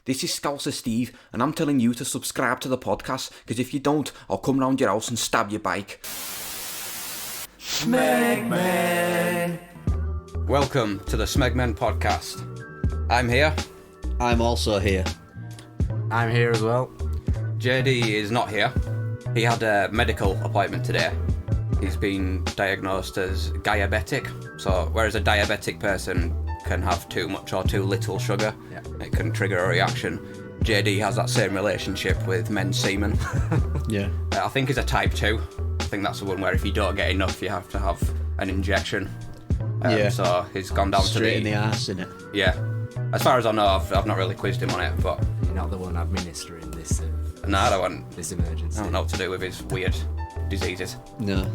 This is Scouser Steve, and I'm telling you to subscribe to the podcast, because if you don't, I'll come round your house and stab your bike. SmegMen! Welcome to the SmegMen podcast. I'm here. I'm also here. I'm here as well. JD is not here. He had a medical appointment today. He's been diagnosed as diabetic. So whereas a diabetic person can have too much or too little sugar, it can trigger a reaction. JD has that same relationship with men's semen. Yeah. I think he's a type 2. I think that's the one where if you don't get enough, you have to have an injection. So he's gone down Straight in the arse, innit? Yeah. As far as I know, I've not really quizzed him on it, but... You're not the one administering this No, I don't want... this emergency. I don't know what to do with his weird diseases. No.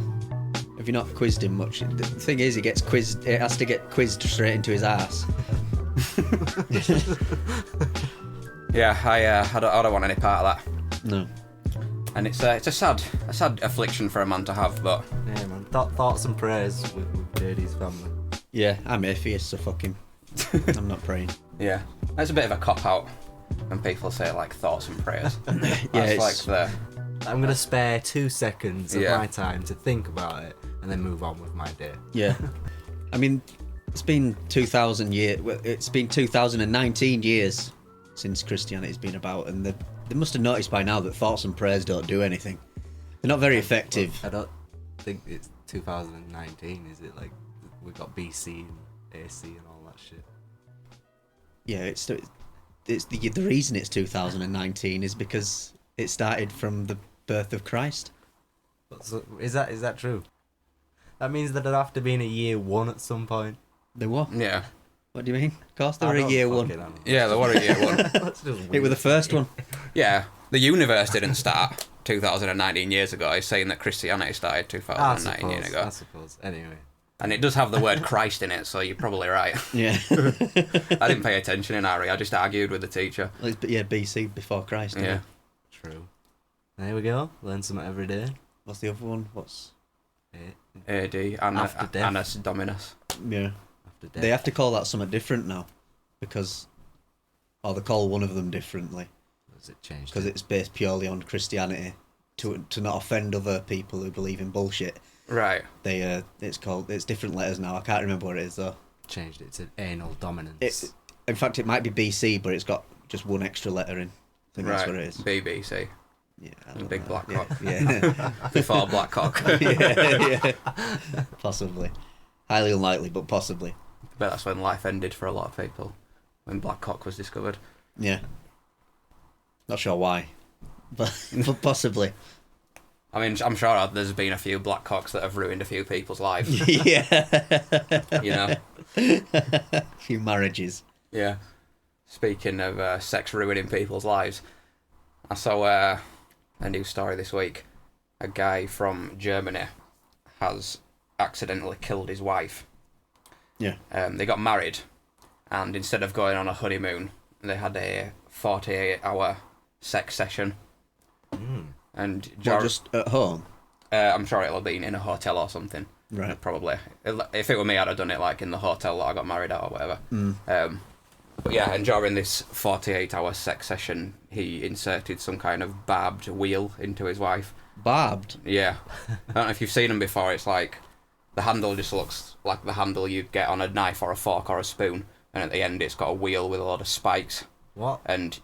Have you not quizzed him much? The thing is, he has to get quizzed straight into his arse. Yeah, I don't want any part of that. No. And it's a sad affliction for a man to have, but... Yeah, man. Thoughts and prayers with JD's family. Yeah, I'm atheist, so fuck him. I'm not praying. Yeah. It's a bit of a cop-out when people say, like, thoughts and prayers. Yeah, That's like the... I'm going to spare 2 seconds of Yeah. my time to think about it and then move on with my day. Yeah. I mean, it's been 2,000 years. Well, it's been 2019 years since Christianity's been about, and they must have noticed by now that thoughts and prayers don't do anything. They're not very effective. Well, I don't think it's 2019, is it? Like, we've got BC and AC and all that shit. Yeah, it's the reason it's 2019 is because it started from the birth of Christ. So, is that true? That means that it'd have to be in a year 1 at some point. They were. Yeah. What do you mean? Of course they were I a don't year fucking one. know. Yeah, they were a year one. That's just It weird. was the first one. Yeah. The universe didn't start 2019 years ago. He's saying that Christianity started 2019 years ago. I suppose. Anyway. And it does have the word Christ in it, so you're probably right. Yeah. I didn't pay attention in Harry. I just argued with the teacher. Yeah, BC, before Christ. Yeah. True. There we go. Learn something every day. What's the other one? What's... AD, After death. Annus Dominus. Yeah. After death. They have to call that something different now. Because... Or they call one of them differently. Has it changed? Because it's based purely on Christianity. To not offend other people who believe in bullshit. Right. It's different letters now. I can't remember what it is though. Changed it to anal dominance. In fact, it might be BC, but it's got just one extra letter in. I think that's what it is. BBC. Yeah, The big black cock. Yeah. Before black cock. yeah. Possibly. Highly unlikely, but possibly. I bet that's when life ended for a lot of people. When black cock was discovered. Yeah. Not sure why, but possibly. I mean, I'm sure there's been a few black cocks that have ruined a few people's lives. Yeah. You know? A few marriages. Yeah. Speaking of sex ruining people's lives, I saw a news story this week. A guy from Germany has accidentally killed his wife. Yeah. They got married, and instead of going on a honeymoon, they had a 48-hour sex session. And Just at home. I'm sure it'll have been in a hotel or something. Right. Probably. If it were me, I'd have done it like in the hotel that I got married at or whatever. But yeah, and during this 48-hour sex session, he inserted some kind of barbed wheel into his wife. Barbed. Yeah. I don't know if you've seen them before. It's like the handle just looks like the handle you'd get on a knife or a fork or a spoon, and at the end it's got a wheel with a lot of spikes. What? And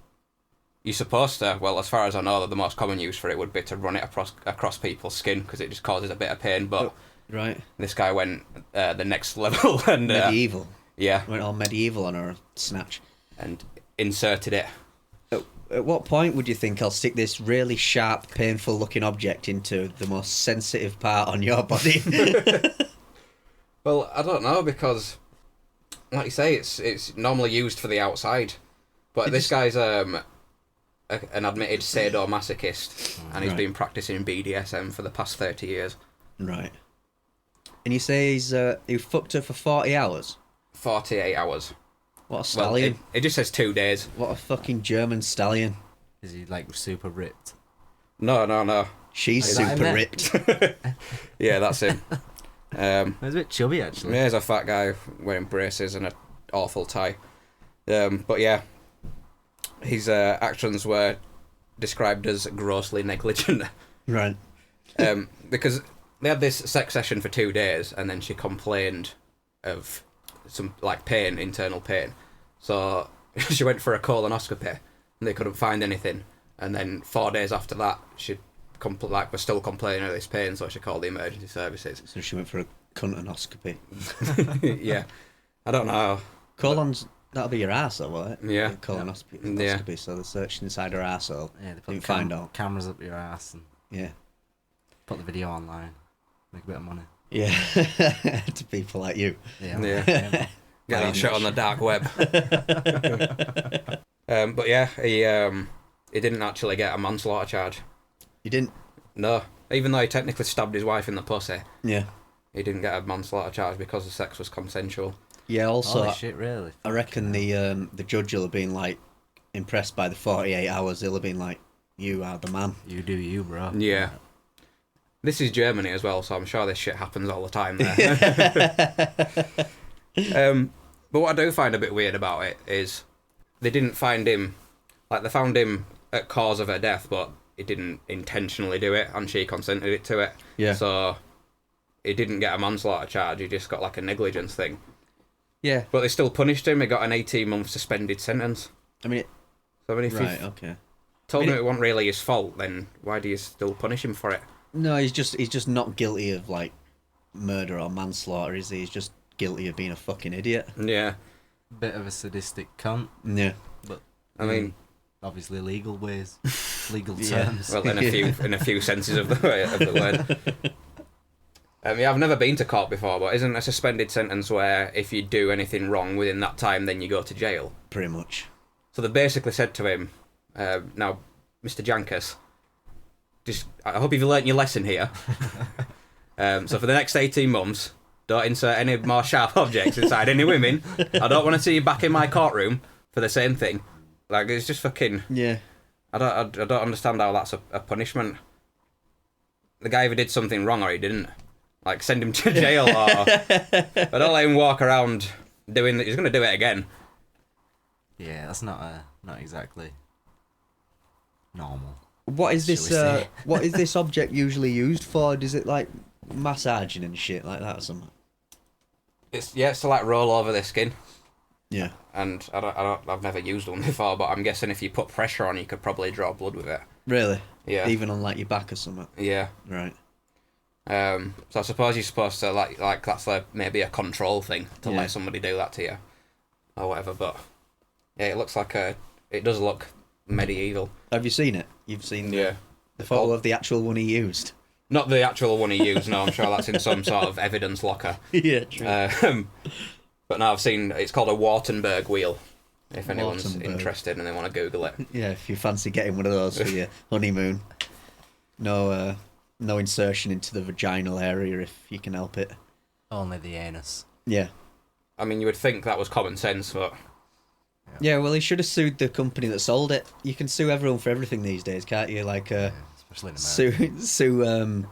you're supposed to, well, as far as I know, the most common use for it would be to run it across people's skin because it just causes a bit of pain. But Right. this guy went the next level and Medieval. yeah, Went all medieval on her snatch. and inserted it. At what point would you think I'll stick this really sharp, painful-looking object into the most sensitive part on your body? Well, I don't know because, like you say, it's normally used for the outside, but this guy's an admitted sadomasochist, and he's Right. been practicing BDSM for the past 30 years. Right. And you say he fucked her for 40 hours? 48 hours. What a Well, stallion. it just says 2 days. What a fucking German stallion. Is he like super ripped? No. She's Is that super him? ripped. Yeah, that's him. He's a bit chubby actually. There's a fat guy wearing braces and an awful tie. But yeah, his actions were described as grossly negligent. Right. Because they had this sex session for 2 days, and then she complained of some like pain, internal pain. So she went for a colonoscopy, and they couldn't find anything. And then 4 days after that, she was still complaining of this pain, so she called the emergency services. So she went for a colonoscopy. Yeah, I don't know. Colon's that'll be your arsehole, will it? Yeah. Colonoscopy. Yeah. So they're searching inside her arsehole. Yeah, they Didn't put find out. cameras up your ass and Yeah. put the video online, make a bit of money. Yeah. To people like you. Yeah. Yeah. yeah. Get that shot on the dark web. But yeah, he didn't actually get a manslaughter charge. You didn't. No, even though he technically stabbed his wife in the pussy, Yeah. he didn't get a manslaughter charge because the sex was consensual. Yeah. Also, Holy shit, really? I reckon the judge will have been like impressed by the 48 hours. He'll have been like, "You are the man." You do you, bro. Yeah. This is Germany as well, so I'm sure this shit happens all the time there. But what I do find a bit weird about it is they didn't find him, like they found him at cause of her death, but he didn't intentionally do it, and she consented it to it. Yeah. So he didn't get a manslaughter charge, he just got like a negligence thing. Yeah. But they still punished him, he got an 18-month suspended sentence. I mean, So I mean, if right. you Okay. told I mean, him it wasn't really his fault, then why do you still punish him for it? No, he's just not guilty of like murder or manslaughter, is he? He's just guilty of being a fucking idiot. Yeah. Bit of a sadistic cunt, Yeah. but I mean, obviously legal ways, legal Yeah. terms. well, in a few senses of the word. Yeah, I've never been to court before, but isn't a suspended sentence where if you do anything wrong within that time, then you go to jail? Pretty much. So they basically said to him, now, Mr. Jankus, I hope you've learnt your lesson here. So for the next 18 months, don't insert any more sharp objects inside any women. I don't want to see you back in my courtroom for the same thing. Like, it's just fucking... Yeah. I don't understand how that's a punishment. The guy either did something wrong or he didn't. Like, send him to jail or... But don't let him walk around doing... He's going to do it again. Yeah, that's not exactly normal. What is this? Shall we say? What is this object usually used for? Is it like massaging and shit like that or something? It's to like roll over the skin. Yeah. And I've never used one before, but I'm guessing if you put pressure on, you could probably draw blood with it. Really? Yeah. Even on like your back or something. Yeah. Right. So I suppose you're supposed to like that's maybe a control thing to Yeah. let somebody do that to you, or whatever. But yeah, it looks like it does look medieval. Have you seen it? You've seen Yeah. the photo of the actual one he used. Not the actual one he used. No, I'm sure that's in some sort of evidence locker. Yeah. True. But now I've seen it's called a Wartenberg wheel. If anyone's Wartenberg. interested and they want to Google it. Yeah. If you fancy getting one of those for your honeymoon, no insertion into the vaginal area if you can help it. Only the anus. Yeah. I mean, you would think that was common sense, but Yeah. Well, he should have sued the company that sold it. You can sue everyone for everything these days, can't you? Like, Especially in America.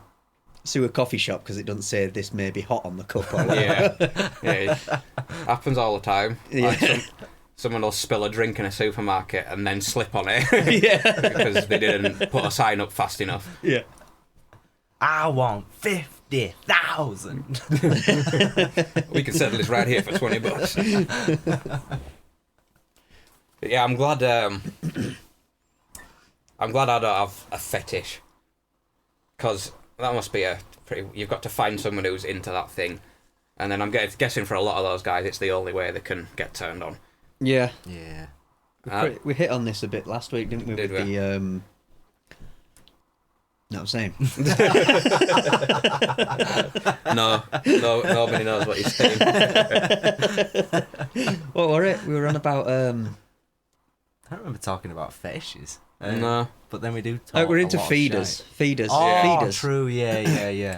sue a coffee shop because it doesn't say this may be hot on the cup or whatever. yeah, it happens all the time. Yeah. Like someone will spill a drink in a supermarket and then slip on it Yeah. because they didn't put a sign up fast enough. Yeah. I want 50,000. We can settle this right here for $20. But yeah, I'm glad I don't have a fetish, because that must be you've got to find someone who's into that thing, and then I'm guessing for a lot of those guys it's the only way they can get turned on. Yeah. Yeah. We hit on this a bit last week, didn't we? Did with we? The no, I'm saying. No, nobody knows what you're saying. What were it? We were on about I don't remember talking about fetishes. No. But then we do talk we're into a lot of feeders. shite. Feeders. Oh, Feeders. true. Yeah.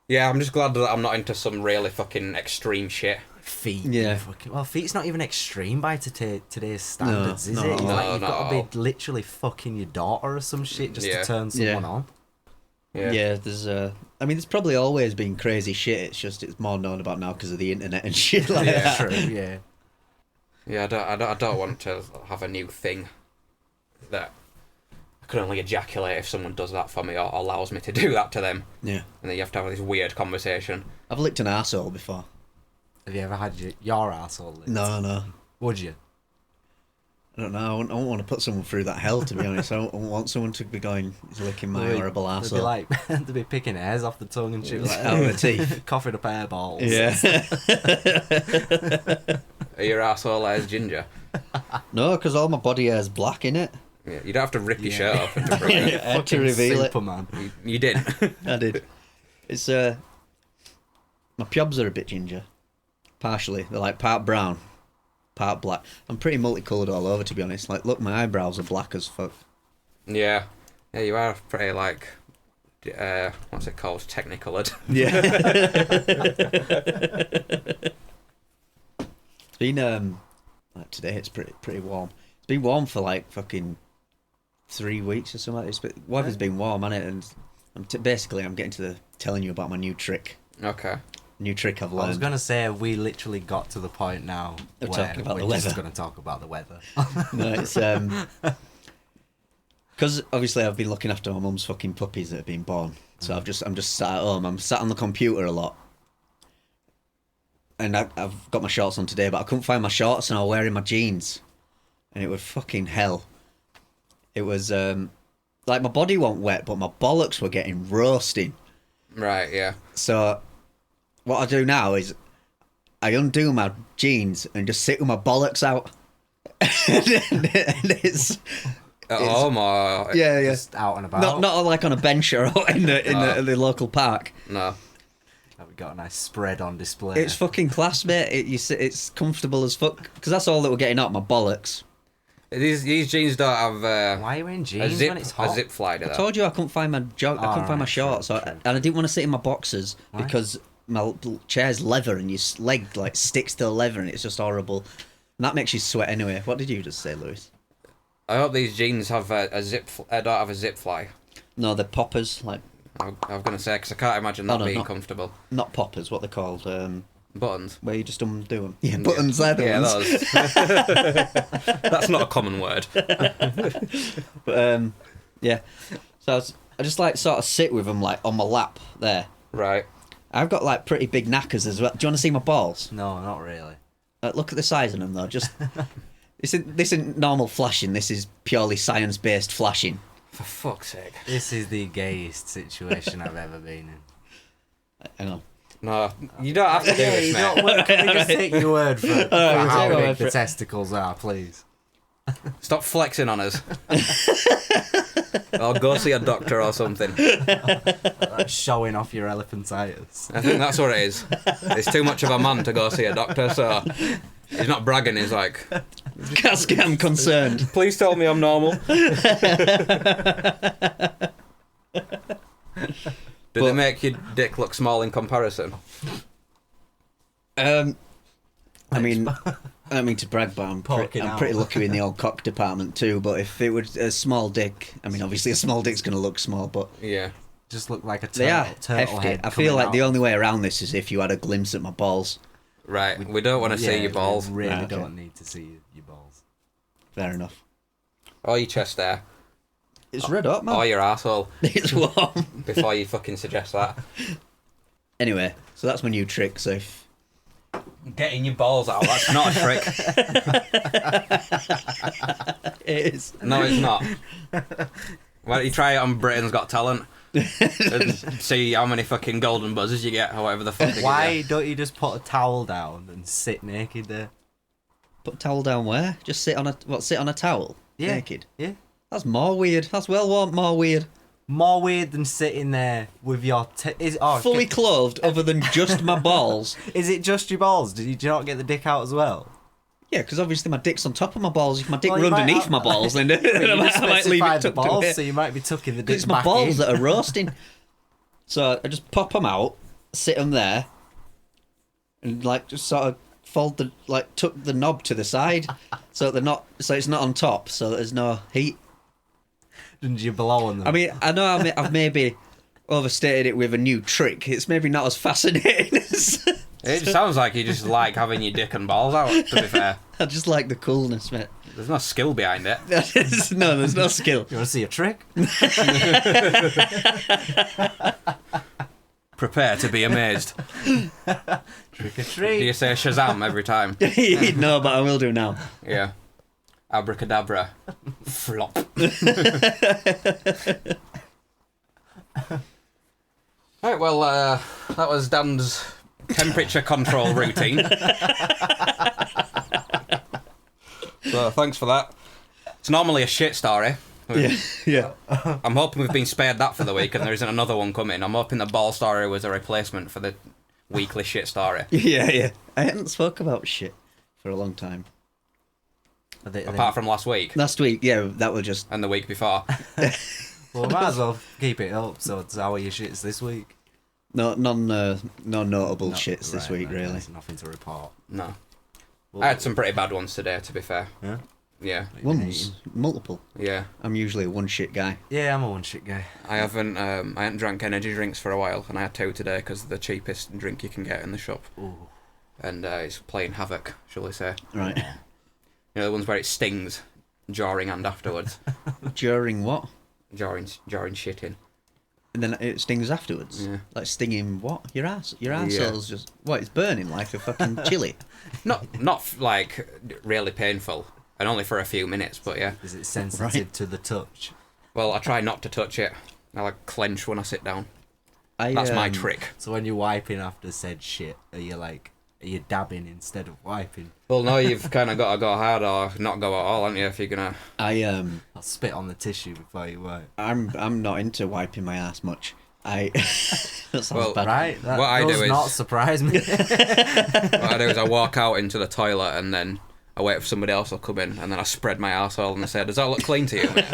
Yeah, I'm just glad that I'm not into some really fucking extreme shit. Feet. Yeah. Feet's not even extreme by today's standards, is not it? at all. Like, No, you've not got at to all. be literally fucking your daughter or some shit just Yeah. to turn someone Yeah. on. Yeah. There's I mean, there's probably always been crazy shit. It's just it's more known about now because of the internet and shit like Yeah. that. True, yeah. Yeah, I don't want to have a new thing that I can only ejaculate if someone does that for me or allows me to do that to them. Yeah. And then you have to have this weird conversation. I've licked an arsehole before. Have you ever had your arsehole licked? No. Would you? I don't know. I don't want to put someone through that hell, to be honest. I don't want someone to be going, he's licking my horrible They'd be arsehole. like, they'd be picking hairs off the tongue and shit like Out of the teeth. coughing up hairballs. Yeah. Are your arsehole hairs ginger? No, because all my body hair is black in it. Yeah, you don't have to rip your Yeah. shirt off and to bring it. I had to Fucking reveal it. Superman. You did. I did. It's my pubes are a bit ginger. Partially, they're like part brown, part black. I'm pretty multicoloured all over, to be honest. Like, look, my eyebrows are black as fuck. Yeah, you are pretty like, what's it called? Technicoloured. Yeah. It's been like today. It's pretty warm. It's been warm for like fucking 3 weeks or something. Weather's been warm, hasn't it? And basically, I'm getting to telling you about my new trick. Okay. New trick I've I was learned. gonna say we literally got to the point now Of where talking about we're the just weather. gonna talk about the weather. No, it's because obviously I've been looking after my mum's fucking puppies that have been born. So I'm just sat at home. I'm sat on the computer a lot, and I've got my shorts on today, but I couldn't find my shorts, and I was wearing my jeans, and it was fucking hell. It was like my body wasn't wet, but my bollocks were getting roasting. Right. Yeah. So what I do now is I undo my jeans and just sit with my bollocks out. and it's At home or yeah. Just out and about. Not like on a bench or in the local park. no. We've got a nice spread on display. It's fucking class, mate. It's comfortable as fuck because that's all that we're getting out my bollocks. These jeans don't have Why are you wearing a jeans zip when it's hot? a zip fly to I that. told you I couldn't find my I couldn't find my right, shorts, true. and I didn't want to sit in my boxers Why? because my chair's leather and your leg like sticks to the leather and it's just horrible. And that makes you sweat anyway. What did you just say, Lewis? I hope these jeans have a zip. Don't have a zip fly. No, they're poppers, like I was gonna say because I can't imagine that no, being not- comfortable. not poppers. What they're called? Buttons. Where you just undo them. Yeah, buttons. They're the Yeah, ones. those. That's not a common word. But yeah. So I just like sort of sit with them like on my lap there. Right. I've got like pretty big knackers as well. Do you want to see my balls? No, not really. Look at the size of them though. Just this isn't normal flashing. This is purely science-based flashing. For fuck's sake. This is the gayest situation I've ever been in. Hang on. No, you don't have to do this, mate. Can we just take your word for Alright, how take my word big for the it. testicles are, please? Stop flexing on us. Or go see a doctor or something. Like showing off your elephantitis. I think that's what it is. It's too much of a man to go see a doctor, so he's not bragging. He's like, Casket, I'm concerned. please tell me I'm normal. Did it make your dick look small in comparison? I mean, I don't mean to brag, but I'm Poking I'm out. pretty lucky in the old cock department too. But if it was a small dick, I mean, obviously a small dick's going to look small, but Yeah. Just look like a they are turtle hefty. head. I feel coming like the out. only way around this is if you had a glimpse at my balls. Right. We don't want to see your balls. We really Right, okay. don't need to see your balls. Fair enough. Or your chest there. It's red hot, man. Or your arsehole. It's warm. Before you fucking suggest that. Anyway, so that's my new trick. So if Getting your balls out, that's not a trick. it is, No, it's not. Why don't you try it on Britain's Got Talent? And see how many fucking golden buzzers you get, or whatever the fuck they give Why you. don't you just put a towel down and sit naked there? put a towel down where? Just sit on a towel Yeah. naked. Yeah. That's more weird. That's more weird. More weird than sitting there with your Fully clothed, other than just my balls. Is it just your balls? Did you not get the dick out as well? Yeah, because obviously my dick's on top of my balls. If my dick Well, were you might underneath have- my balls, then Well, you I just might leave specified it the tucked balls, away. so you might be tucking the dick It's my back balls in. that are roasting. So I just pop them out, sit them there, and like just sort of tuck the knob to the side, so it's not on top, so that there's no heat. And you blow on them. I mean, I know I've maybe overstated it with a new trick. It's maybe not as fascinating as. It just sounds like you just like having your dick and balls out, to be fair. I just like the coolness, mate. There's no skill behind it. No, there's no skill. You want to see a trick? Prepare to be amazed. Trick or Do treat. you say Shazam every time? No, but I will do now. Yeah. Abracadabra. Flop. Right, well, that was Dan's temperature control routine. So, thanks for that. It's normally a shit story. Yeah. I'm hoping we've been spared that for the week and there isn't another one coming. I'm hoping the ball story was a replacement for the weekly shit story. Yeah. I hadn't spoke about shit for a long time. Apart from last week Last week, yeah, that was just... and the week before. Well, might as well keep it up. So it's how are your shits this week? No notable No, shits this right, week, right, really. There's nothing to report. No. Well, I had some pretty bad ones today, to be fair. Yeah? Yeah. What you been Ones, eating? multiple. Yeah. I'm usually a one shit guy. Yeah, I'm a one shit guy. I hadn't drank energy drinks for a while, and I had 2 today because they're the cheapest drink you can get in the shop. Ooh. And it's playing havoc, shall we say. Right. You know, the ones where it stings, jarring and afterwards. During what? jarring shitting. And then it stings afterwards. Yeah. Like stinging what? Your ass? Your Yeah. arsehole's just... What, it's burning like a fucking chili? Not like really painful, and only for a few minutes, but yeah. Is it sensitive Right. to the touch? Well, I try not to touch it. I like clench when I sit down. I, That's my trick. So when you're wiping after said shit, are you dabbing instead of wiping? Well, no, you've kind of got to go hard or not go at all, aren't you? If you're gonna. I'll spit on the tissue before you wipe. I'm not into wiping my ass much. That sounds Well, bad. Right? That What I do does is- not surprise me. What I do is I walk out into the toilet and then I wait for somebody else to come in, and then I spread my arsehole and I say, "Does that look clean to you, mate?"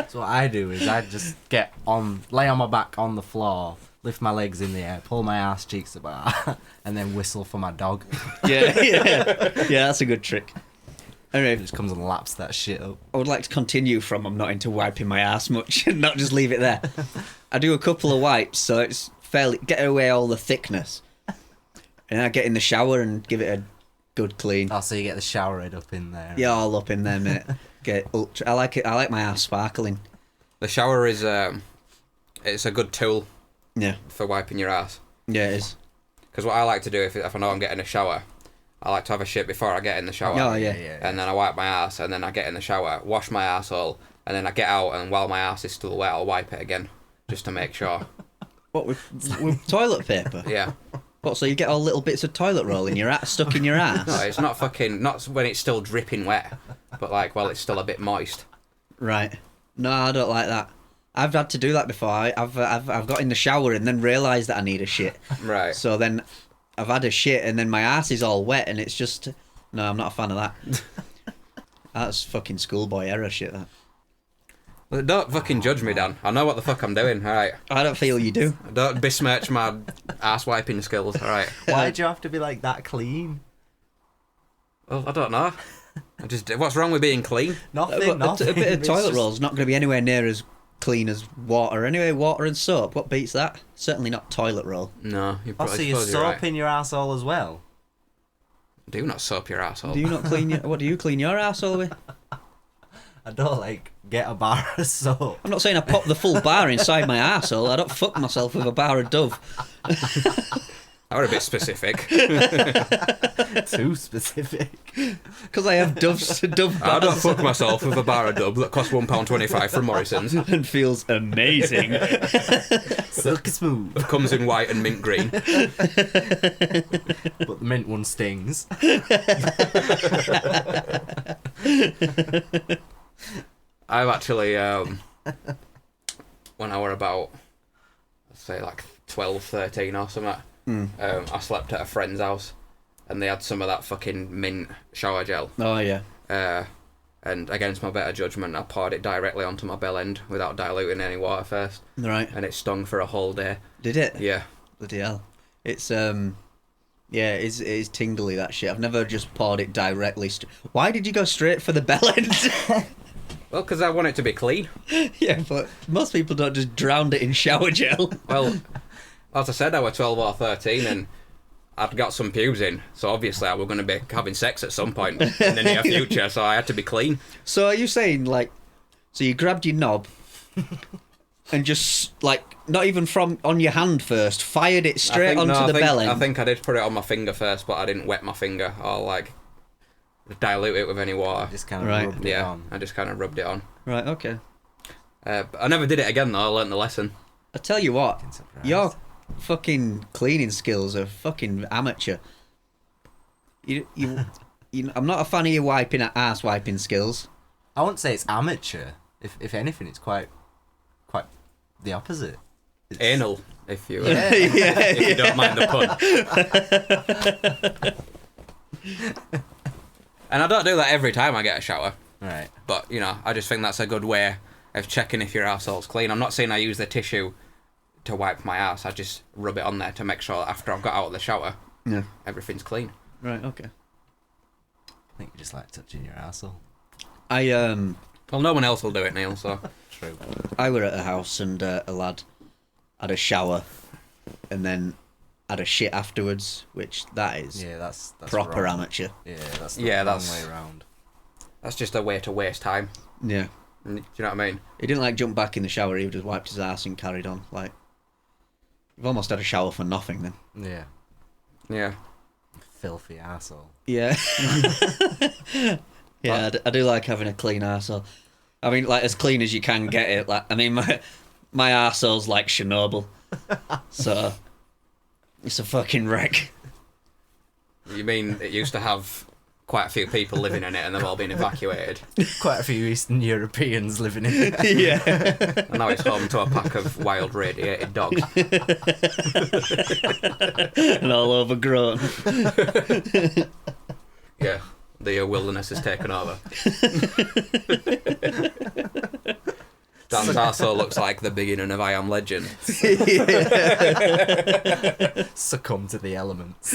So what I do is I just lay on my back on the floor, lift my legs in the air, pull my ass cheeks about, and then whistle for my dog. Yeah, that's a good trick. It Anyway, just comes and laps that shit up. I would like to continue from I'm not into wiping my ass much and not just leave it there. I do a couple of wipes, so it's fairly get away all the thickness. And I get in the shower and give it a good clean. Oh, so you get the shower head up in there. Yeah, all up in there, mate. Get ultra. I like it. I like my ass sparkling. The shower is it's a good tool Yeah, for wiping your ass. yeah, it is. Because what I like to do if I know I'm getting a shower, I like to have a shit before I get in the shower. Oh, yeah. And then I wipe my ass, and then I get in the shower, wash my asshole, and then I get out, and while my ass is still wet, I'll wipe it again, just to make sure. What with toilet paper? Yeah. What? So you get all little bits of toilet roll in your ass stuck in your ass? No, it's not when it's still dripping wet, but like while it's still a bit moist. Right. No, I don't like that. I've had to do that before. I've got in the shower and then realised that I need a shit. Right. So then I've had a shit and then my ass is all wet and it's just... No, I'm not a fan of that. That's fucking schoolboy error shit, that. Well, don't fucking judge me, Dan. I know what the fuck I'm doing, alright? I don't feel you do. Don't besmirch my ass wiping skills, alright? Why do you have to be like that clean? Well, I don't know. What's wrong with being clean? Nothing. But a bit of It's toilet just- roll's not going to be anywhere near as clean as water. Anyway, water and soap. What beats that? Certainly not toilet roll. No, you Oh, probably so you suppose soap you're right. in your asshole as well? Do not soap your asshole. Do you not clean your... What do you clean your arsehole with? I don't get a bar of soap. I'm not saying I pop the full bar inside my arsehole. I don't fuck myself with a bar of Dove. I were a bit specific. Too specific. Because I have Dove I don't bars fuck myself with a bar of dub that costs £1.25 from Morrison's. and feels amazing. Silky smooth. Comes in white and mint green. But the mint one stings. I've actually, when I were about, let's say like 12, 13 or something, I slept at a friend's house and they had some of that fucking mint shower gel. Oh, yeah. And against my better judgment, I poured it directly onto my bell end without diluting any water first. Right. And it stung for a whole day. Did it? Yeah. Bloody hell. It's, yeah, it is tingly, that shit. I've never just poured it directly. Why did you go straight for the bell end? Well, because I want it to be clean. Yeah, but most people don't just drown it in shower gel. Well, as I said, I was 12 or 13 and I'd got some pubes in, so obviously I was going to be having sex at some point in the near future, so I had to be clean. So are you saying, like, so you grabbed your knob and just, like, not even from on your hand first, fired it straight onto the bell end? I think I did put it on my finger first, but I didn't wet my finger or, like, dilute it with any water. Just kind of rubbed it on. I just kind of rubbed it on. Right, okay. I never did it again, though. I learnt the lesson. I tell you what, Fucking surprised. your fucking cleaning skills are fucking amateur. You, I'm not a fan of your ass wiping skills. I wouldn't say it's amateur. If anything, it's quite the opposite. It's... Anal, if you Yeah, if you don't mind the pun. And I don't do that every time I get a shower. Right. But, you know, I just think that's a good way of checking if your arsehole's clean. I'm not saying I use the tissue to wipe my ass. I just rub it on there to make sure that after I've got out of the shower, everything's clean. Right, okay. I think you just like touching your arsehole. Well, no one else will do it, Neil, so... True. I were at a house and a lad had a shower and then had a shit afterwards, which that is that's proper wrong. amateur. Yeah, that's the wrong way around. That's just a way to waste time. Yeah. Do you know what I mean? He didn't like jump back in the shower, he just wiped his ass and carried on. Like, you've almost had a shower for nothing then. Yeah. Yeah. Filthy arsehole. Yeah. Yeah, I do like having a clean arsehole. I mean, like, as clean as you can get it. Like, I mean, my arsehole's like Chernobyl. So, it's a fucking wreck. You mean it used to have quite a few people living in it and they've all been evacuated? Quite a few Eastern Europeans living in it. Yeah. And now it's home to a pack of wild radiated dogs. And all overgrown. Yeah. The wilderness has taken over. Dan's arsehole looks like the beginning of I Am Legend. Succumb to the elements.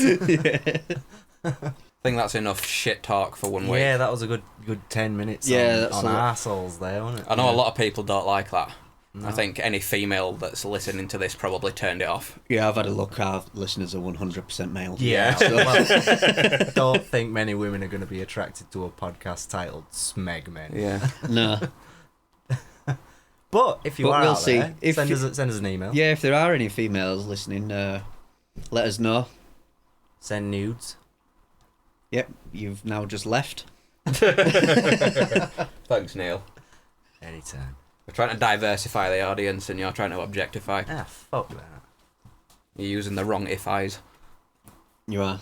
I think that's enough shit talk for one week. Yeah, that was a good 10 minutes on arseholes there, wasn't it? I know a lot of people don't like that. No. I think any female that's listening to this probably turned it off. Yeah, I've had a look. Our listeners are 100% male. Yeah. Well, don't think many women are going to be attracted to a podcast titled SmegMen. Yeah. No. But if you But are we'll out see. there, If send you- us an email. Yeah, if there are any females listening, let us know. Send nudes. Yep, you've now just left. Thanks, Neil. Anytime. We're trying to diversify the audience and you're trying to objectify. Ah, fuck that. You're using the wrong if-Is. You are.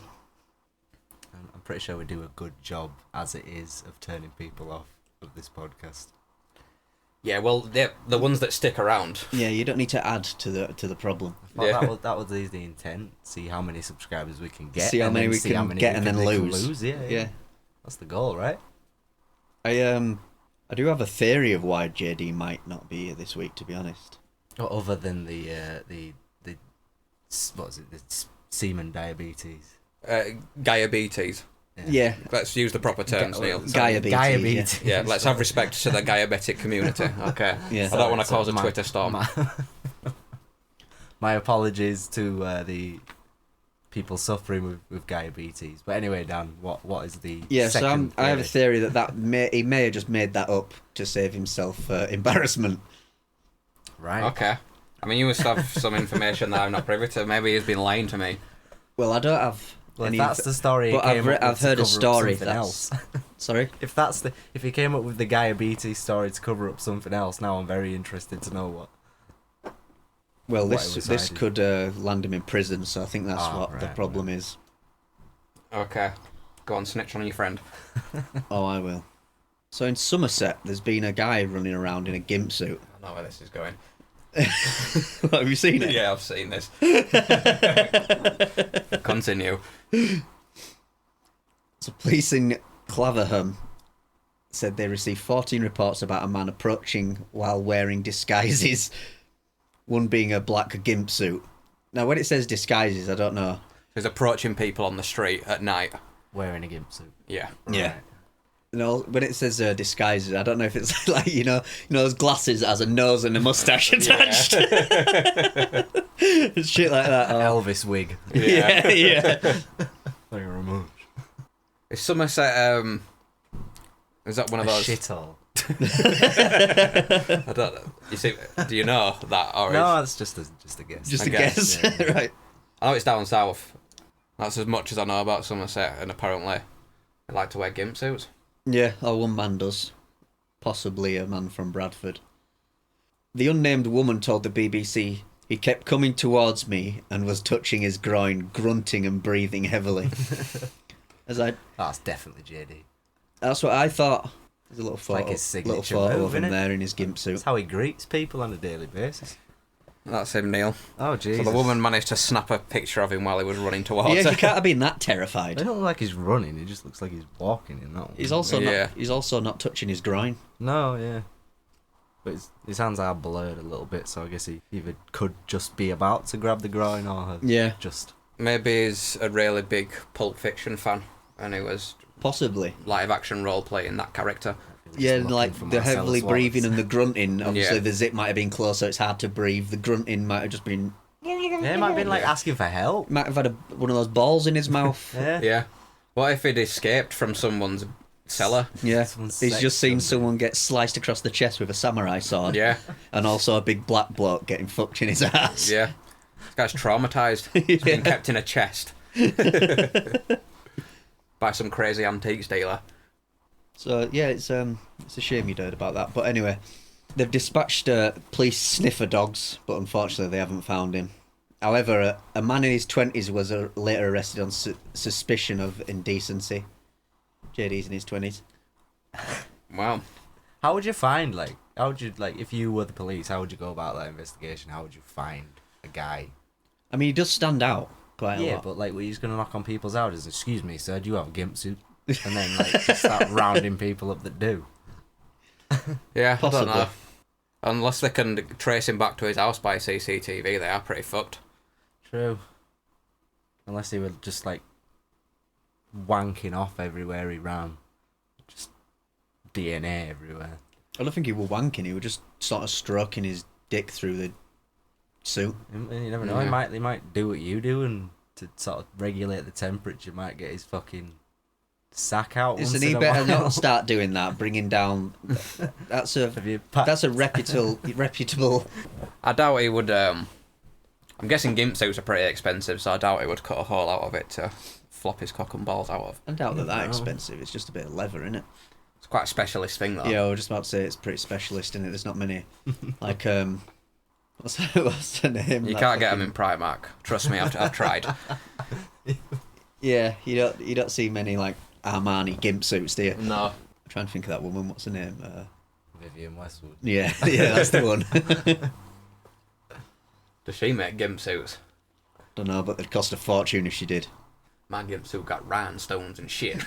I'm pretty sure we do a good job as it is of turning people off of this podcast. Yeah, well, the ones that stick around. Yeah, you don't need to add to the problem. Well, Yeah. that was the intent. See how many subscribers we can get. See how and many then we see can how many get we and can then they can lose. Yeah. That's the goal, right? I do have a theory of why JD might not be here this week, to be honest. Or other than the what is it? The semen diabetes. Diabetes. Yeah. Let's use the proper terms, Neil. Diabetes. Yeah, let's have respect to the diabetic community. Okay. Yeah. I don't want to Sorry, cause a Twitter storm. My apologies to the people suffering with diabetes. But anyway, Dan, what is the Yeah, so second I have a theory? theory that he may have just made that up to save himself embarrassment. Right. Okay. I mean, you must have some information that I'm not privy to. Maybe he's been lying to me. Well, I don't have Well, if any... that's the story, but he came up with I've to heard a cover up story something that's... else. Sorry? If he came up with the diabetes story to cover up something else, now I'm very interested to know what. Well, what this it was could land him in prison, so I think that's what the right, problem is. Okay. Go on, snitch on your friend. Oh, I will. So in Somerset, there's been a guy running around in a gimp suit. I know where this is going. What, have you seen it? Yeah, I've seen this. Continue. So police in Claverham said they received 14 reports about a man approaching while wearing disguises, one being a black gimp suit. Now, when it says disguises, I don't know. He's approaching people on the street at night. Wearing a gimp suit. Yeah. Yeah. Right. No, when it says disguises, I don't know if it's like you know those glasses that has a nose and a mustache attached. Shit like that. Oh. Elvis wig. Yeah. Thank you very much. Is Somerset, is that one of A those? shithole. I don't know. You see, do you know that? Or No, it's just a guess. Just I a guess, guess, right? I know it's down south. That's as much as I know about Somerset, and apparently they like to wear gimp suits. Yeah, one man does. Possibly a man from Bradford. The unnamed woman told the BBC he kept coming towards me and was touching his groin, grunting and breathing heavily. That's definitely JD. That's what I thought. There's a little photo, like his signature photo move, of him innit? there in his gimp suit. That's how he greets people on a daily basis. That's him, Neil. Oh, Jesus. So the woman managed to snap a picture of him while he was running towards Yeah, her. he can't have been that terrified. It don't look like he's running, it just looks like he's walking in that one. He's also Yeah. not. He's also not touching his groin. No, yeah. But his hands are blurred a little bit, so I guess he either could just be about to grab the groin or have Yeah. just... Maybe he's a really big Pulp Fiction fan, and he was Possibly. live action role playing that character. Yeah, looking like for the Marcellus heavily Wallace. breathing and the grunting. Obviously, Yeah. the zip might have been close, so it's hard to breathe. The grunting might have just been. Yeah, he might have been like asking for help. Might have had one of those balls in his mouth. Yeah. Yeah. What if he'd escaped from someone's cellar? Yeah, Someone's he's just seen sex someone get sliced across the chest with a samurai sword. Yeah. And also a big black bloke getting fucked in his ass. Yeah. This guy's traumatised. He's been Yeah. kept in a chest. By some crazy antiques dealer. So yeah, it's a shame you heard about that. But anyway, they've dispatched police sniffer dogs, but unfortunately they haven't found him. However, a man in his 20s was later arrested on suspicion of indecency. JD's in his 20s. Wow. How would you find, if you were the police, how would you go about that investigation? How would you find a guy? I mean, he does stand out quite a Yeah, lot. but like, were you just going to knock on people's houses? Excuse me, sir, do you have a gimp suit? And then, like, just start rounding people up that do. Yeah, I Possibly. don't know. Unless they can trace him back to his house by CCTV, they are pretty fucked. True. Unless he were just, like, wanking off everywhere he ran. Just DNA everywhere. I don't think he was wanking. He was just sort of stroking his dick through the suit. And you never know, Yeah. they might do what you do, and to sort of regulate the temperature, might get his fucking sack out. Isn't once he in a better while. not start doing that? Bringing down. That's a Have you reputable. I doubt he would. I'm guessing gimp suits are pretty expensive, so I doubt he would cut a hole out of it to flop his cock and balls out of. I doubt that No. expensive. It's just a bit of leather, isn't it? It's quite a specialist thing, though. Yeah, I was just about to say it's pretty specialist in it. There's not many. Like what's the name? You That can't get them fucking- in Primark. Trust me, I've tried. Yeah, you don't see many like Armani gimp suits, do you? No. I'm trying to think of that woman. What's her name? Vivian Westwood. Yeah, that's the one. Does she make gimp suits? Don't know, but they'd cost a fortune if she did. My gimp suit got rhinestones and shit.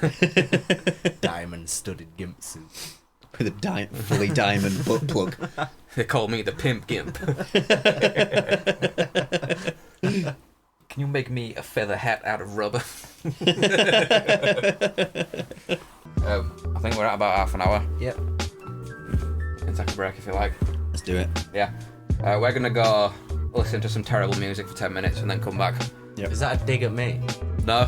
Diamond studded gimp suit. With a fully diamond butt plug. They call me the pimp gimp. Can you make me a feather hat out of rubber? I think we're at about half an hour. Yep. You can take a break if you like. Let's do it. Yeah. We're going to go listen to some terrible music for 10 minutes and then come back. Is that a dig at me? No,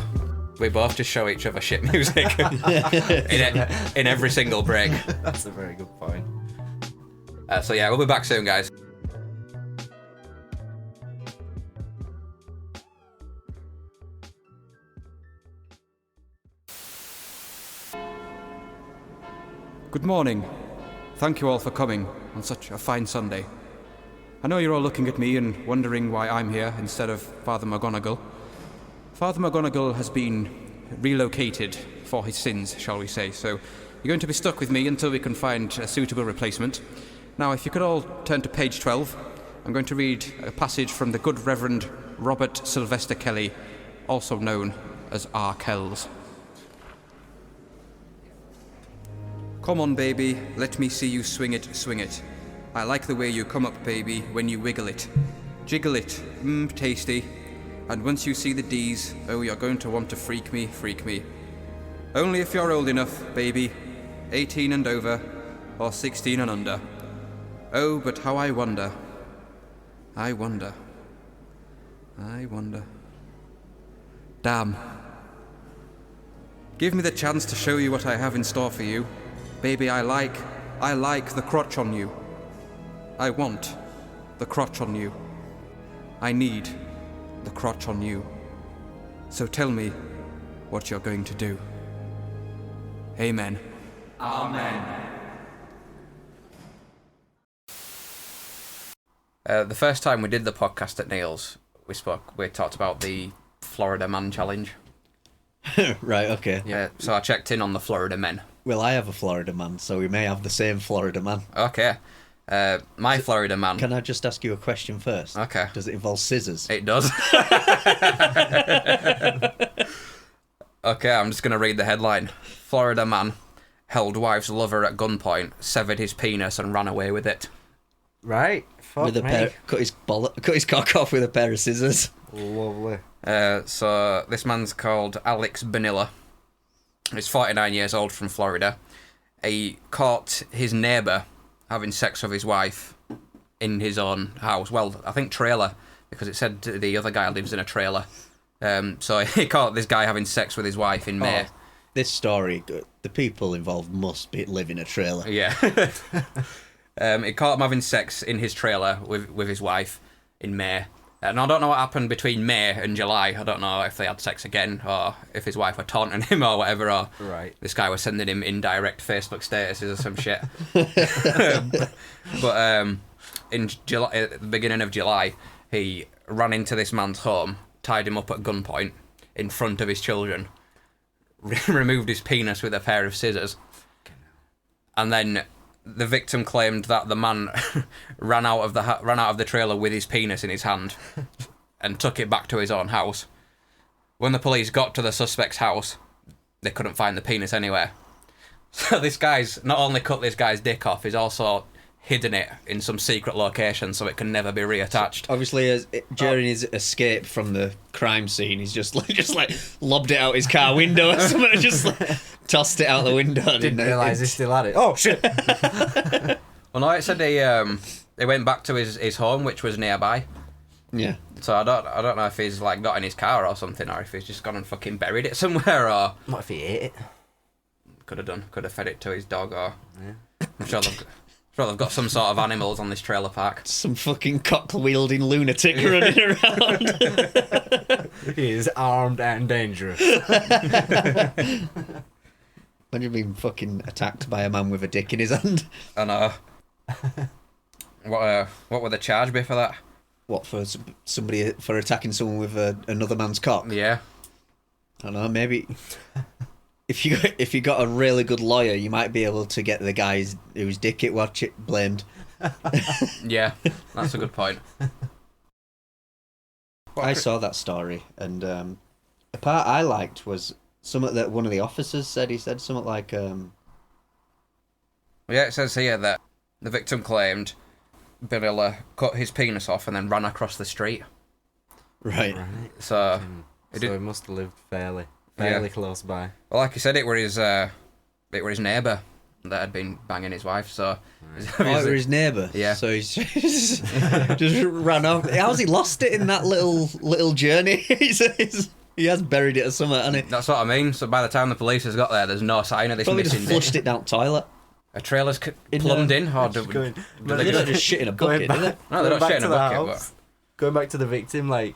we both just show each other shit music in every single break. That's a very good point. So yeah, we'll be back soon, guys. Good morning. Thank you all for coming on such a fine Sunday. I know you're all looking at me and wondering why I'm here instead of Father McGonagall. Father McGonagall has been relocated for his sins, shall we say, so you're going to be stuck with me until we can find a suitable replacement. Now, if you could all turn to page 12, I'm going to read a passage from the Good Reverend Robert Sylvester Kelly, also known as R. Kells. Come on, baby, let me see you swing it, swing it. I like the way you come up, baby, when you wiggle it. Jiggle it, tasty. And once you see the D's, oh, you're going to want to freak me, freak me. Only if you're old enough, baby. 18 and over, or 16 and under. Oh, but how I wonder. I wonder. Damn. Give me the chance to show you what I have in store for you. Baby, I like the crotch on you. I want the crotch on you. I need the crotch on you. So tell me what you're going to do. Amen. The first time we did the podcast at Neil's, we talked about the Florida Man Challenge. Right, okay. Yeah, so I checked in on the Florida men. Well, I have a Florida man, so we may have the same Florida man. Okay. My Florida man. Can I just ask you a question first? Okay. Does it involve scissors? It does. Okay, I'm just going to read the headline. Florida man held wife's lover at gunpoint, severed his penis and ran away with it. Right. Fuck With a me. pair, cut his cock off with a pair of scissors. Lovely. So this man's called Alex Bonilla. He's 49 years old from Florida. He caught his neighbour having sex with his wife in his own house. Well, I think trailer, because it said the other guy lives in a trailer. So he caught this guy having sex with his wife in May. This story, the people involved must live in a trailer. Yeah. He caught him having sex in his trailer with his wife in May. And I don't know what happened between May and July. I don't know if they had sex again or if his wife were taunting him or whatever, or Right. this guy was sending him indirect Facebook statuses or some shit. But in July, at the beginning of July, he ran into this man's home, tied him up at gunpoint in front of his children, removed his penis with a pair of scissors, and then the victim claimed that the man ran out of the trailer with his penis in his hand and took it back to his own house. When the police got to the suspect's house, they couldn't find the penis anywhere. So this guy's not only cut this guy's dick off, he's also hidden it in some secret location so it can never be reattached. Obviously, during his escape from the crime scene, he's just lobbed it out his car window or something, and just tossed it out the window. Didn't realise he still had it. Oh shit! Well, no, it said he went back to his home, which was nearby. Yeah. So I don't know if he's like got in his car or something, or if he's just gone and fucking buried it somewhere, or What if he ate it? could have fed it to his dog, or I'm sure they've got some sort of animals on this trailer park. Some fucking cock-wielding lunatic running around. He is armed and dangerous. Imagine being fucking attacked by a man with a dick in his hand. I know. What would the charge be for that? What, for somebody for attacking someone with another man's cock? Yeah. I don't know, maybe if you got a really good lawyer, you might be able to get the guys whose dick it was blamed. Yeah, that's a good point. I saw that story, and the part I liked was something that one of the officers said. He said something like, Yeah, it says here that the victim claimed Bonilla cut his penis off and then ran across the street. right. So So he must have lived fairly close by. well, like you said, it were his neighbour that had been banging his wife. So Oh, it was his neighbour. Yeah. So he's just ran off. How's he lost it in that little journey? He has buried it or something, hasn't he? that's what I mean. So by the time the police has got there, there's no sign of this Probably just missing flushed dick. it down the toilet. A trailer's plumbed in, or do They don't just shit in a bucket, do they? No, they don't shit in a bucket. Going back to the victim, like,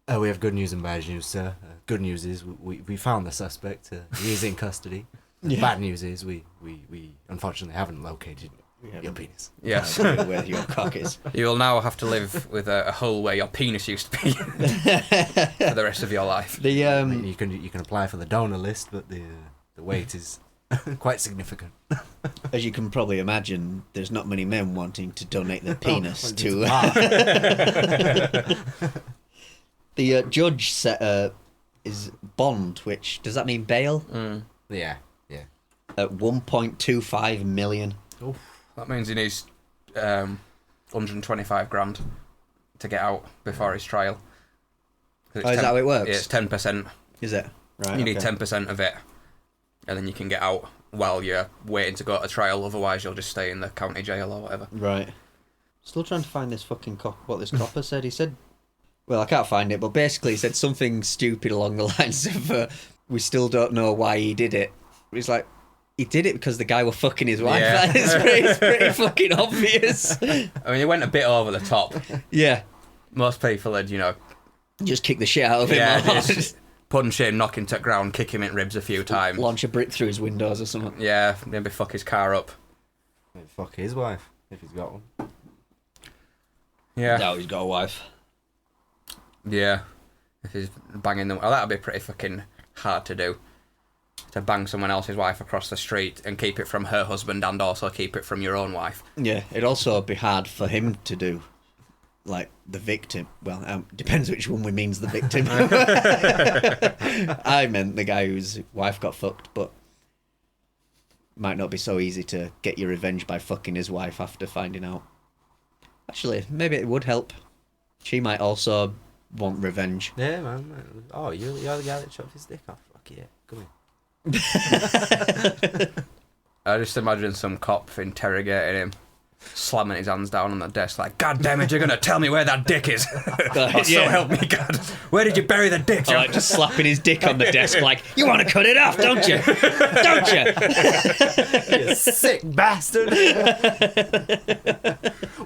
oh, we have good news and bad news, sir. Good news is we found the suspect. He is in custody. Yeah. Bad news is we unfortunately haven't located your penis. Yes. Where your cock is. You will now have to live with a hole where your penis used to be for the rest of your life. The You can apply for the donor list, but the wait is quite significant. as you can probably imagine, there's not many men wanting to donate their penis to. The judge set is bond, which does that mean bail? Yeah. At 1.25 million. That means he needs 125 grand to get out before his trial. Oh, is that how it works? Yeah, it's 10%. Is it? Right. You need okay. 10% of it and then you can get out while you're waiting to go to trial. Otherwise, you'll just stay in the county jail or whatever. Right. Still trying to find this fucking what this copper said. He said, well, I can't find it, but basically he said something stupid along the lines of, we still don't know why he did it. He's like, he did it because the guy was fucking his wife. Yeah. It's pretty fucking obvious. I mean, it went a bit over the top. Yeah. Most people had, Just kick the shit out of him. yeah, or just punch him, knock him to the ground, kick him in ribs a few times. launch a brick through his windows or something. Yeah, maybe fuck his car up. Maybe fuck his wife, if he's got one. Yeah. Now he's got a wife. Yeah. If he's banging them. Well, that'd be pretty fucking hard to do. To bang someone else's wife across the street and keep it from her husband and also keep it from your own wife. Yeah, it'd also be hard for him to do. Like, the victim. Well, depends which one we means the victim. I meant the guy whose wife got fucked, but might not be so easy to get your revenge by fucking his wife after finding out. Actually, maybe it would help. She might also want revenge. Yeah, man. Oh, you're the guy that chopped his dick off. Fuck yeah, come here. I just imagine some cop interrogating him, slamming his hands down on the desk like, God damn it, you're going to tell me where that dick is. Oh, so help me, God. Where did you bury the dick, John? Like, just slapping his dick on the desk like, you want to cut it off, don't you? Don't you? You sick bastard.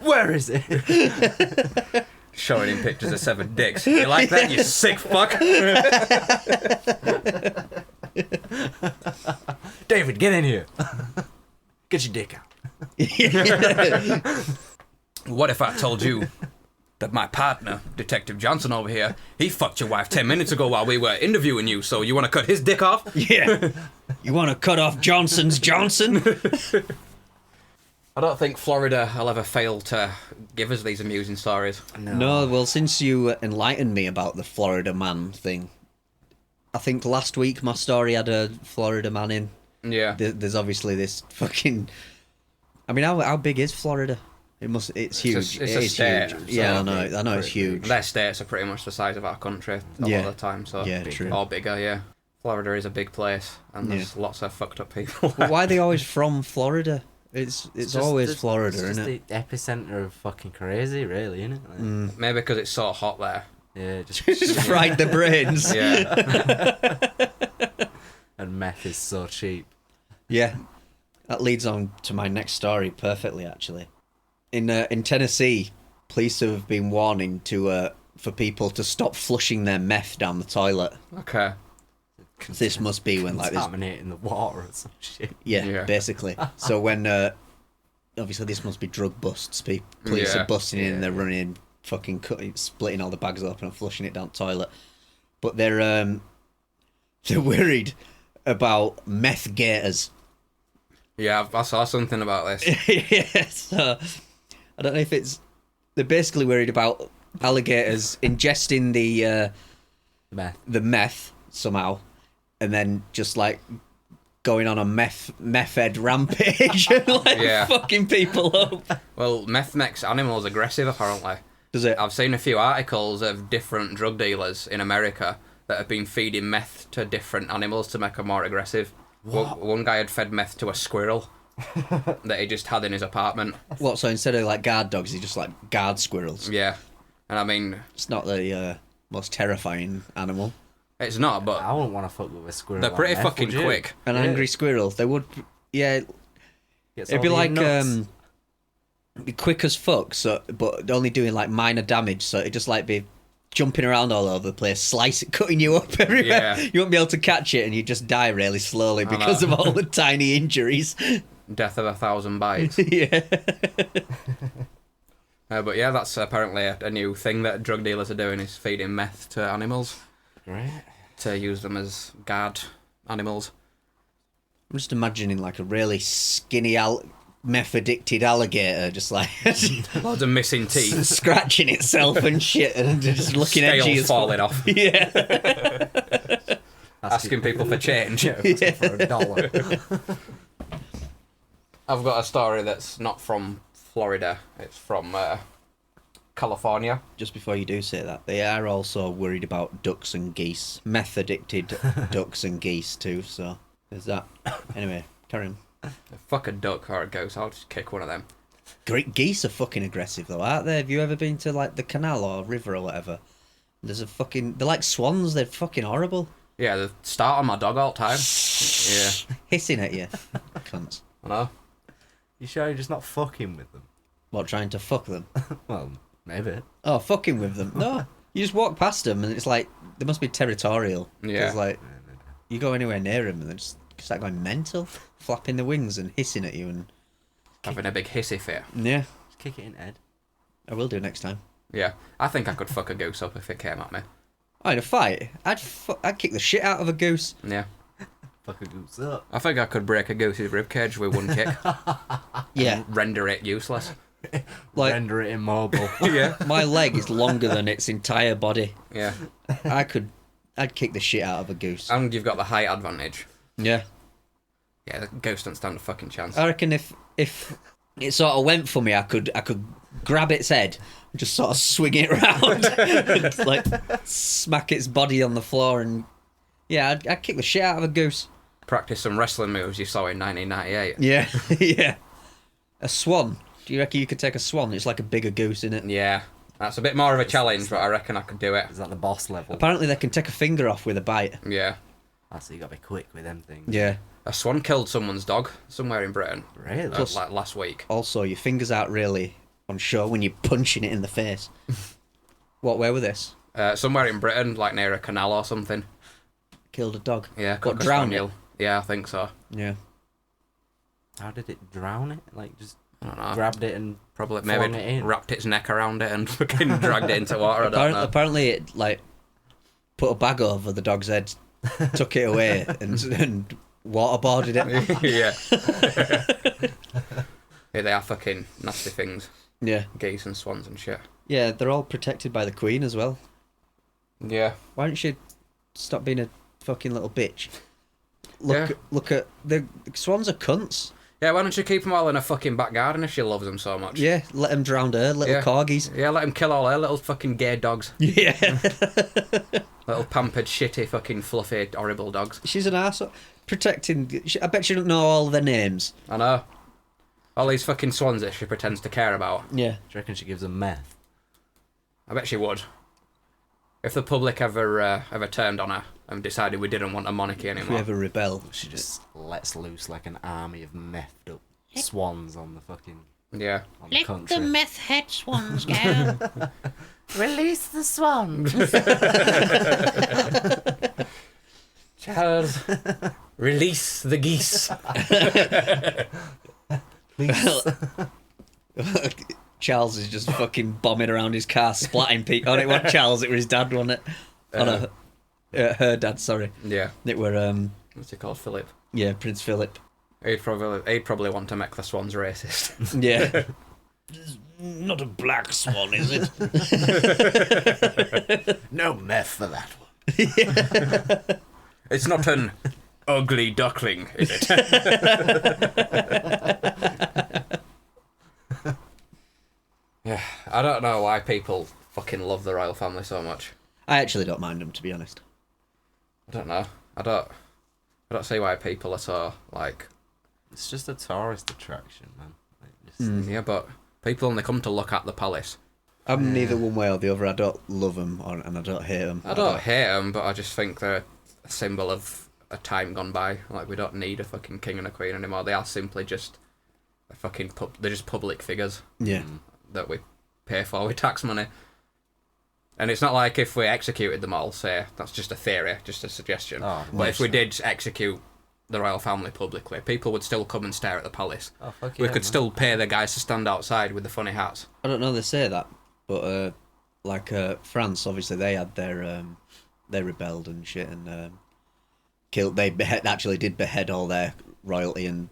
Where is it? Showing him pictures of severed dicks. You like that, you sick fuck? David, get in here. Get your dick out. What if I told you that my partner, Detective Johnson over here, he fucked your wife 10 minutes ago while we were interviewing you, so you want to cut his dick off? Yeah. You want to cut off Johnson's Johnson? I don't think Florida will ever fail to give us these amusing stories. No, well, since you enlightened me about the Florida man thing, I think last week my story had a Florida man in. Yeah. There's obviously this fucking... I mean, how big is Florida? It's huge. It's a state. Huge. Yeah, I know it's huge. Their states are pretty much the size of our country a lot of the time, so yeah, true. Or bigger, yeah. Florida is a big place, and there's lots of fucked up people. But why are they always from Florida? It's always Florida, it's isn't it? the epicenter of fucking crazy, really, isn't it? Like, Maybe because it's so hot there. Yeah, just Fried the brains. Yeah. And meth is so cheap. Yeah, that leads on to my next story perfectly, actually. In Tennessee, police have been warning for people to stop flushing their meth down the toilet. Okay. This must be when like this. Contaminating the water or some shit. Yeah, basically. So when obviously this must be drug busts. Police are busting in, they're running, fucking cutting, splitting all the bags open and flushing it down the toilet. But they're worried about meth gators. Yeah, I saw something about this. Yeah, so I don't know if they're basically worried about alligators ingesting the meth somehow, and then just like going on a meth head rampage and like fucking people up. Well, meth makes animals aggressive, apparently. Does it? I've seen a few articles of different drug dealers in America that have been feeding meth to different animals to make them more aggressive. One guy had fed meth to a squirrel that he just had in his apartment. What, so instead of like guard dogs, he just like guard squirrels? Yeah. And I mean... It's not the most terrifying animal. It's not, but... I wouldn't want to fuck with a squirrel. They're pretty meth, fucking would you? quick. An angry squirrel, they would... Yeah, Gets it'd all be the like... nuts. be quick as fuck, so but only doing like minor damage, so it'd just like be jumping around all over the place, cutting you up everywhere. Yeah. You won't be able to catch it, and you just die really slowly because of all the tiny injuries. Death of 1,000 bites. Yeah. But yeah, that's apparently a new thing that drug dealers are doing, is feeding meth to animals. Right. To use them as guard animals. I'm just imagining like a really skinny meth-addicted alligator, just like Loads of missing teeth. scratching itself and shit, and just looking edgy Scales as falling fuck. off. Yeah. Asking people for change. For $1. I've got a story that's not from Florida. It's from California. Just before you do say that, they are also worried about ducks and geese. Meth-addicted ducks and geese too, so... There's that. Anyway, carry on. A fucking duck or a goose, I'll just kick one of them. Great geese are fucking aggressive though, aren't they? Have you ever been to like the canal or river or whatever? There's a fucking... They're like swans. They're fucking horrible. Yeah, they start on my dog all the time. Yeah. Hissing at you. Cunts. I know. You sure you're just not fucking with them? What, trying to fuck them? Well, maybe. Oh, fucking with them. No. You just walk past them and it's like... They must be territorial. Yeah. Because like... You go anywhere near them and they just start going mental. Flapping the wings and hissing at you and... Having a big hissy fit. Yeah. Just kick it in head. I will do next time. Yeah. I think I could fuck a goose up if it came at me. Oh, in a fight? I'd kick the shit out of a goose. Yeah. Fuck a goose up. I think I could break a goose's ribcage with one kick. Yeah. Render it useless. Like, Render it immobile. Yeah. my leg is longer than its entire body. Yeah. I'd kick the shit out of a goose. And you've got the height advantage. Yeah. Yeah, the goose don't stand a fucking chance. I reckon if it sort of went for me, I could grab its head and just sort of swing it around and like smack its body on the floor and yeah, I'd kick the shit out of a goose. Practice some wrestling moves you saw in 1998. Yeah, yeah. A swan. Do you reckon you could take a swan? It's like a bigger goose, isn't it? Yeah. That's a bit more of a challenge, but I reckon I could do it. Is that the boss level? Apparently they can take a finger off with a bite. Yeah. Ah, so you gotta be quick with them things. Yeah. A swan killed someone's dog somewhere in Britain. Really? Like last week. Also, your fingers aren't really on show when you're punching it in the face. What, where were this? Somewhere in Britain, like near a canal or something. Killed a dog. Yeah. What, Cocker drowned it? spaniel. Yeah, I think so. Yeah. How did it drown it? Like, just I don't know. grabbed it and Probably flung maybe it in? wrapped its neck around it and fucking dragged it into water. I don't know. Apparently it, like, put a bag over the dog's head, took it away, and waterboarded it. Yeah. Yeah, they are fucking nasty things. Yeah. Geese and swans and shit. Yeah, they're all protected by the Queen as well. Yeah. Why don't you stop being a fucking little bitch? Look at the swans are cunts. Yeah, why don't you keep them all in a fucking back garden if she loves them so much? Yeah, let them drown her little corgis. Yeah, let them kill all her little fucking gay dogs. Yeah. Little pampered, shitty, fucking fluffy, horrible dogs. She's an arsehole. Protecting... I bet she don't know all their names. I know. All these fucking swans that she pretends to care about. Yeah. Do you reckon she gives them meth? I bet she would. If the public ever turned on her and decided we didn't want a monarchy If we anymore. ever rebel. She just lets loose like an army of methed up swans on the fucking Yeah. on the Let country. the meth head swans go. Release the swans. Charles, release the geese. Charles is just fucking bombing around his car, splatting people. Oh, it wasn't Charles, it was his dad, wasn't it? Oh, no. Her dad, sorry. Yeah. It were, What's he called? Philip. yeah, Prince Philip. He'd probably want to make the swans racist. Yeah. Not a black swan, is it? No meth for that one. It's not an ugly duckling, is it? Yeah, I don't know why people fucking love the royal family so much. I actually don't mind them, to be honest. I don't know. I don't see why people are so like. It's just a tourist attraction, man. Like, just, Yeah, but people only come to look at the palace. I'm neither one way or the other. I don't love them, and I don't hate them. I don't hate them, but I just think they're a symbol of a time gone by. Like, we don't need a fucking king and a queen anymore. They are simply just a fucking they're just public figures Yeah. that we pay for with tax money. And it's not like if we executed them all, say, that's just a theory, just a suggestion. Oh, but if we did execute the royal family publicly, people would still come and stare at the palace. oh fuck We yeah, could man. still pay the guys to stand outside with the funny hats. I don't know they say that, but France, obviously they had they rebelled and shit and killed. They actually did behead all their royalty and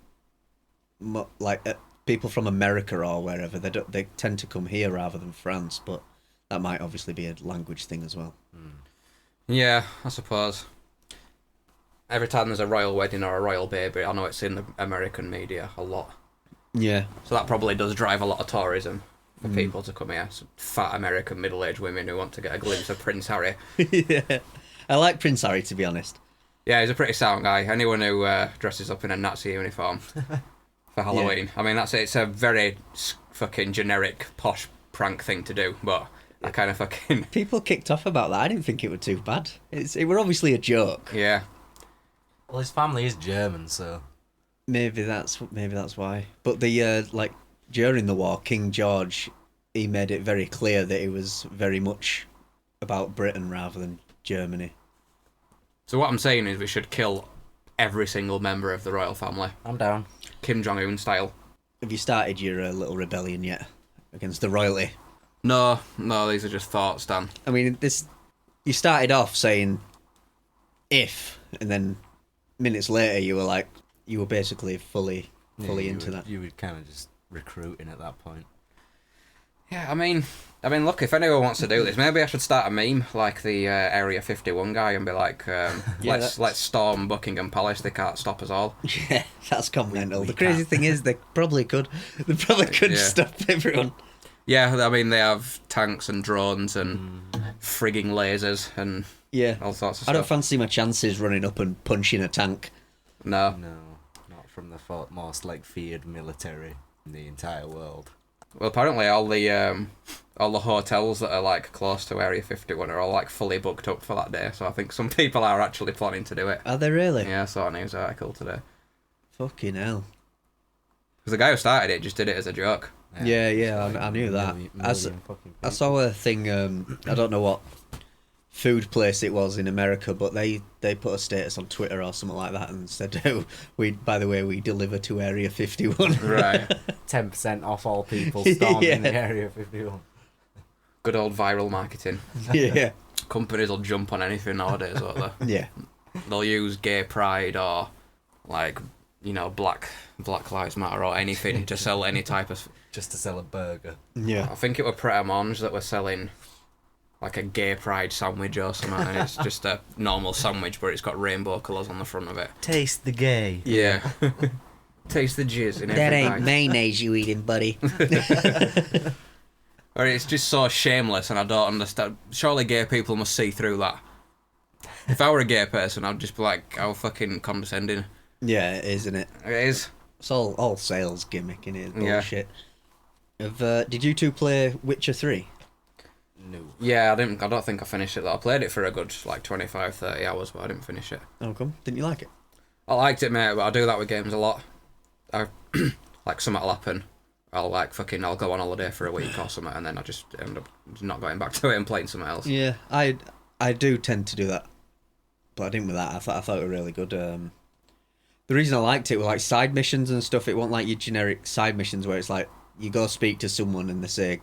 people from America or wherever. They tend to come here rather than France, but that might obviously be a language thing as well. Yeah, I suppose. Every time there's a royal wedding or a royal baby, I know it's in the American media a lot. Yeah. So that probably does drive a lot of tourism for people to come here. Some fat American middle-aged women who want to get a glimpse of Prince Harry. Yeah. I like Prince Harry, to be honest. Yeah, he's a pretty sound guy. Anyone who dresses up in a Nazi uniform for Halloween. I mean, that's it. It's a very fucking generic, posh prank thing to do, but I kind of fucking... People kicked off about that. I didn't think it was too bad. It were obviously a joke. Yeah. Well, his family is German, so Maybe that's why. But the like during the war, King George, he made it very clear that it was very much about Britain rather than Germany. So what I'm saying is we should kill every single member of the royal family. I'm down. Kim Jong-un style. Have you started your little rebellion yet against the royalty? No, these are just thoughts, Dan. I mean, you started off saying if, and then minutes later you were basically fully into that. You were kind of just recruiting at that point. Yeah, I mean, look, if anyone wants to do this, maybe I should start a meme like the Area 51 guy and be like, let's storm Buckingham Palace. They can't stop us all. Yeah, that's continental. The crazy thing is they probably could. They probably could stop everyone. Yeah, I mean, they have tanks and drones and frigging lasers and all sorts of stuff. I don't fancy my chances running up and punching a tank. No, not from the most like feared military in the entire world. Well, apparently all the hotels that are like close to Area 51 are all like fully booked up for that day. So I think some people are actually planning to do it. Are they really? Yeah, I saw a news article today. Fucking hell. Because the guy who started it just did it as a joke. Yeah, I knew that. I saw a thing. I don't know what food place it was in America, but they put a status on Twitter or something like that and said, "Oh, by the way, we deliver to Area 51." Right. 10% off all people storming the Area 51. Good old viral marketing. Yeah. Companies will jump on anything nowadays, won't they? Yeah. They'll use gay pride or like, Black Lives Matter or anything to sell any type of... Just to sell a burger. Yeah. I think it were Pret a Manger that were selling like a gay pride sandwich or something, and it's just a normal sandwich, but it's got rainbow colours on the front of it. Taste the gay. Yeah. Taste the jizz in every That ain't bite. mayonnaise you eating, buddy. Or it's just so shameless, and I don't understand. Surely gay people must see through that. If I were a gay person, I'd just be like, how fucking condescending. Yeah, it is, isn't it? It is. It's all sales gimmick, innit? Yeah. Bullshit. Did you two play Witcher 3? No. Yeah, I don't think I finished it though. I played it for a good 25, 30 hours, but I didn't finish it. How come? Didn't you like it? I liked it, mate, but I do that with games a lot. Like something will happen. I'll go on holiday for a week or something, and then I just end up not going back to it and playing something else. Yeah, I do tend to do that, but I didn't with that. I thought it was really good. The reason I liked it was like side missions and stuff. It wasn't like your generic side missions where it's like you go speak to someone and they say,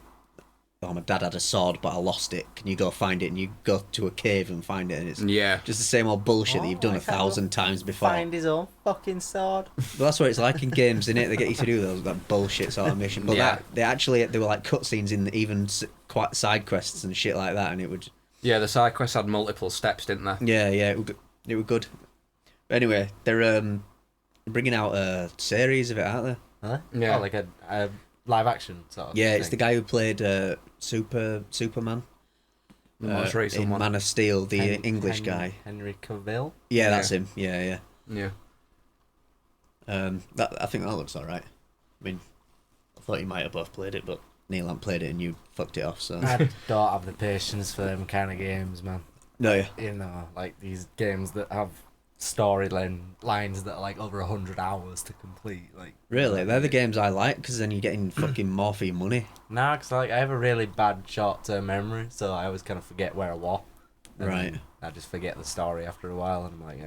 "Oh, my dad had a sword, but I lost it. Can you go find it?" And you go to a cave and find it, and it's just the same old bullshit that you've done 1,000 times before. Find his own fucking sword. But that's what it's like in games, innit? They get you to do that bullshit sort of mission. But they were like cutscenes in even quite side quests and shit like that, and it would. Yeah, the side quests had multiple steps, didn't they? Yeah, it was good. But anyway, they're bringing out a series of it, aren't they? Huh? Yeah. Oh, like a live action sort of Yeah, thing. it's the guy who played Superman. The most recent in one. Man of Steel, the English guy. Henry Cavill. Yeah, that's him. Yeah. Yeah. I think that looks alright. I mean, I thought you might have both played it, but Neil hadn't played it and you fucked it off. So I don't have the patience for them kind of games, man. no, yeah. You know, like these games that have lines that are like over 100 hours to complete. Like Really, they're the games I like because then you're getting fucking more for your money. nah, because like I have a really bad short-term memory, so I always kind of forget where I was. And Right. I just forget the story after a while, and I'm like,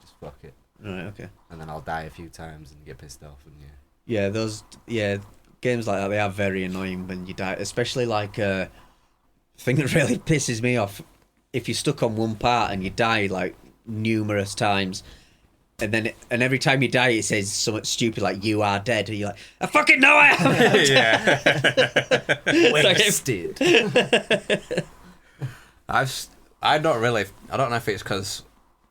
just fuck it. Right, okay. And then I'll die a few times and get pissed off, and Games like that, they are very annoying when you die, especially like thing that really pisses me off if you're stuck on one part and you die like numerous times, and every time you die it says something stupid like "you are dead," and you're like, "I fucking know I am." Yeah. wasted. I don't know if it's because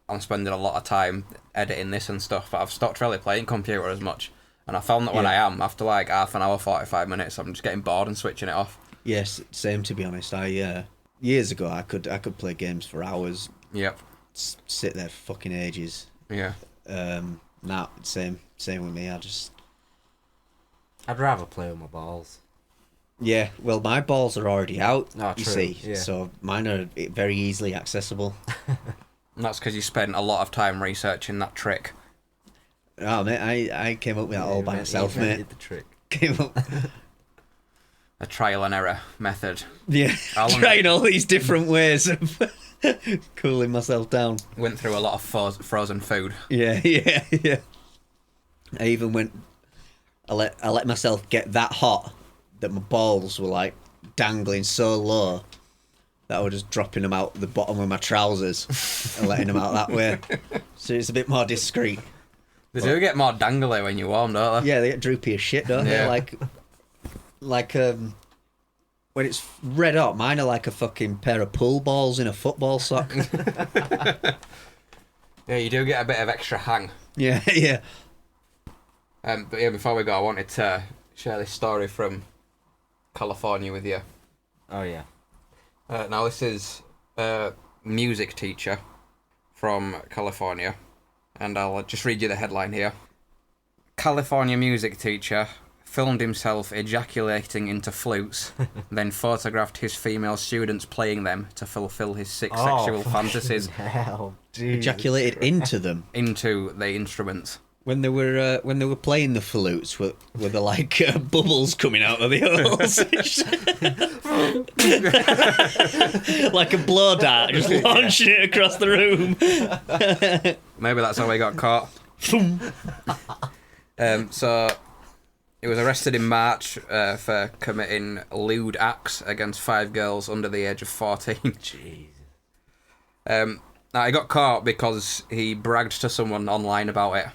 I'm spending a lot of time editing this and stuff, but I've stopped really playing computer as much, and I found that when I am, after like half an hour, 45 minutes, I'm just getting bored and switching it off. Yes, same, to be honest. I years ago I could play games for hours. Yep. sit there for fucking ages. Yeah. Nah, same with me. I'd rather play with my balls. Yeah, well, my balls are already out, Oh, you true, see, yeah. so mine are very easily accessible. And that's because you spent a lot of time researching that trick. Oh, mate, I came up with that all by myself, mate. The trick. Came up, A trial and error method. yeah, How long- trying all these different ways of cooling myself down. Went through a lot of frozen food. Yeah. I even went. I let myself get that hot that my balls were like dangling so low that I was just dropping them out the bottom of my trousers and letting them out that way. So it's a bit more discreet. They do get more dangly when you warm, don't they? Yeah, they get droopy as shit, don't Yeah. they? Like when it's red hot, mine are like a fucking pair of pool balls in a football sock. Yeah, you do get a bit of extra hang. Yeah. But yeah, before we go, I wanted to share this story from California with you. Oh yeah. Now, this is a music teacher from California, and I'll just read you the headline here. California music teacher filmed himself ejaculating into flutes, then photographed his female students playing them to fulfill his sick sexual fantasies Hell, jeez. Ejaculated into them into the instruments. when they were playing the flutes. Were there like bubbles coming out of the holes? Like a blow dart, just launching it across the room. Maybe that's how he got caught. So he was arrested in March for committing lewd acts against 5 girls under the age of 14. Jeez. Now, he got caught because he bragged to someone online about it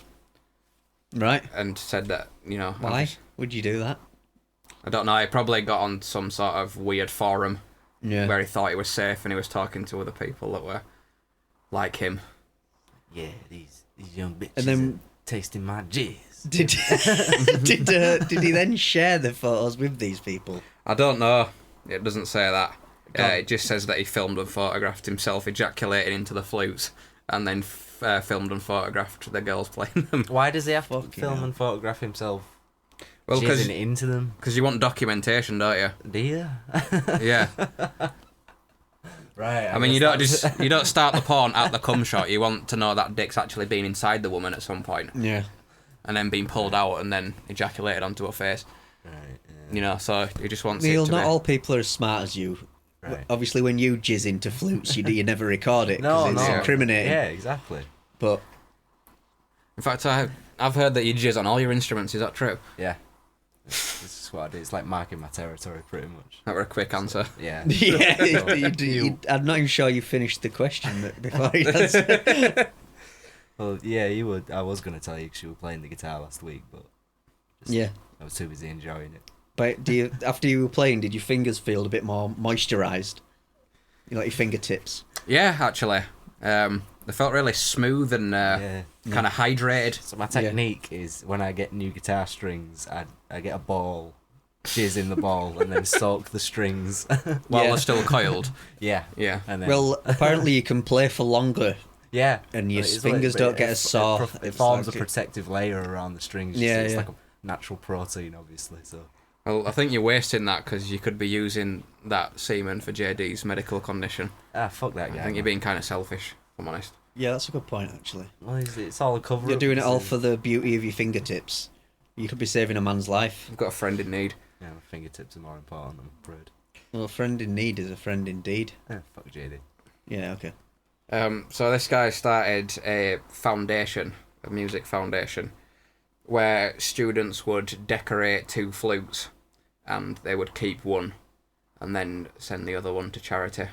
Right? and said that, Why would you do that? I don't know, he probably got on some sort of weird forum Yeah. where he thought he was safe and he was talking to other people that were like him. Yeah, these young bitches And then- are tasting my jizz. Did did he then share the photos with these people? I don't know. It doesn't say that. God. It just says that he filmed and photographed himself ejaculating into the flutes and then filmed and photographed the girls playing them. Why does he have to Fucking film hell. and photograph himself Well, because jizzing into them? you want documentation, don't you? Do you? Yeah. Right. I mean, you don't start the porn at the cum shot. You want to know that dick's actually been inside the woman at some point, Yeah. and then being pulled out and then ejaculated onto her face. Right. So he just wants Neil, it to not be. all people are as smart as you. Right. Obviously, when you jizz into flutes, you never record it because No, it's no. incriminating. Yeah, exactly. But In fact, I've heard that you jizz on all your instruments. Is that true? Yeah. This is what I do. It's like marking my territory, pretty much. That were a quick answer. Yeah. yeah, I'm not even sure you finished the question before he does. Well, yeah, you would. I was gonna tell you because you were playing the guitar last week, but just, Yeah. I was too busy enjoying it. But after you were playing, did your fingers feel a bit more moisturised? Like your fingertips? Yeah, actually. They felt really smooth and Yeah. kind of hydrated. So my technique is when I get new guitar strings, I get a ball, jizz in the ball, and then soak the strings. While Yeah. they're still coiled. Yeah. Yeah. And then, Well, apparently you can play for longer. yeah. and your But it's fingers don't get as sore. It It's forms like a protective layer around the strings. Yeah, It's yeah. like a natural protein, obviously. So. Well, I think you're wasting that because you could be using that semen for JD's medical condition. Fuck that guy. I think you're being kind of selfish, if I'm honest. Yeah, that's a good point, actually. Well, it's all a cover. You're doing it all for the beauty of your fingertips. You could be saving a man's life. I've got a friend in need. Yeah, my fingertips are more important, I'm afraid. Well, a friend in need is a friend indeed. Fuck JD. Yeah, okay. So this guy started a foundation, a music foundation, where students would decorate 2 flutes, and they would keep one, and then send the other one to charity.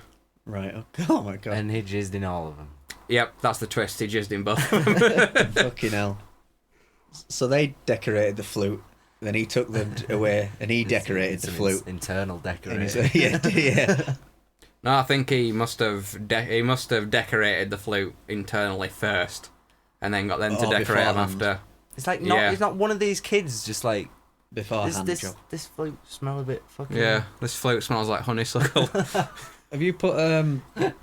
Right, okay. Oh my god. And he jizzed in all of them. Yep, that's the twist. He jizzed in both. Fucking hell. So they decorated the flute, then he took them away and he decorated It's the an flute. Internal And he's decorating. like, yeah. No, I think he must have decorated the flute internally first, and then got them to Oh, decorate them beforehand. after. It's like Yeah. it's not one of these kids just like Beforehand this job. this flute smell a bit fucking. Yeah, this flute smells like honeysuckle. Have you put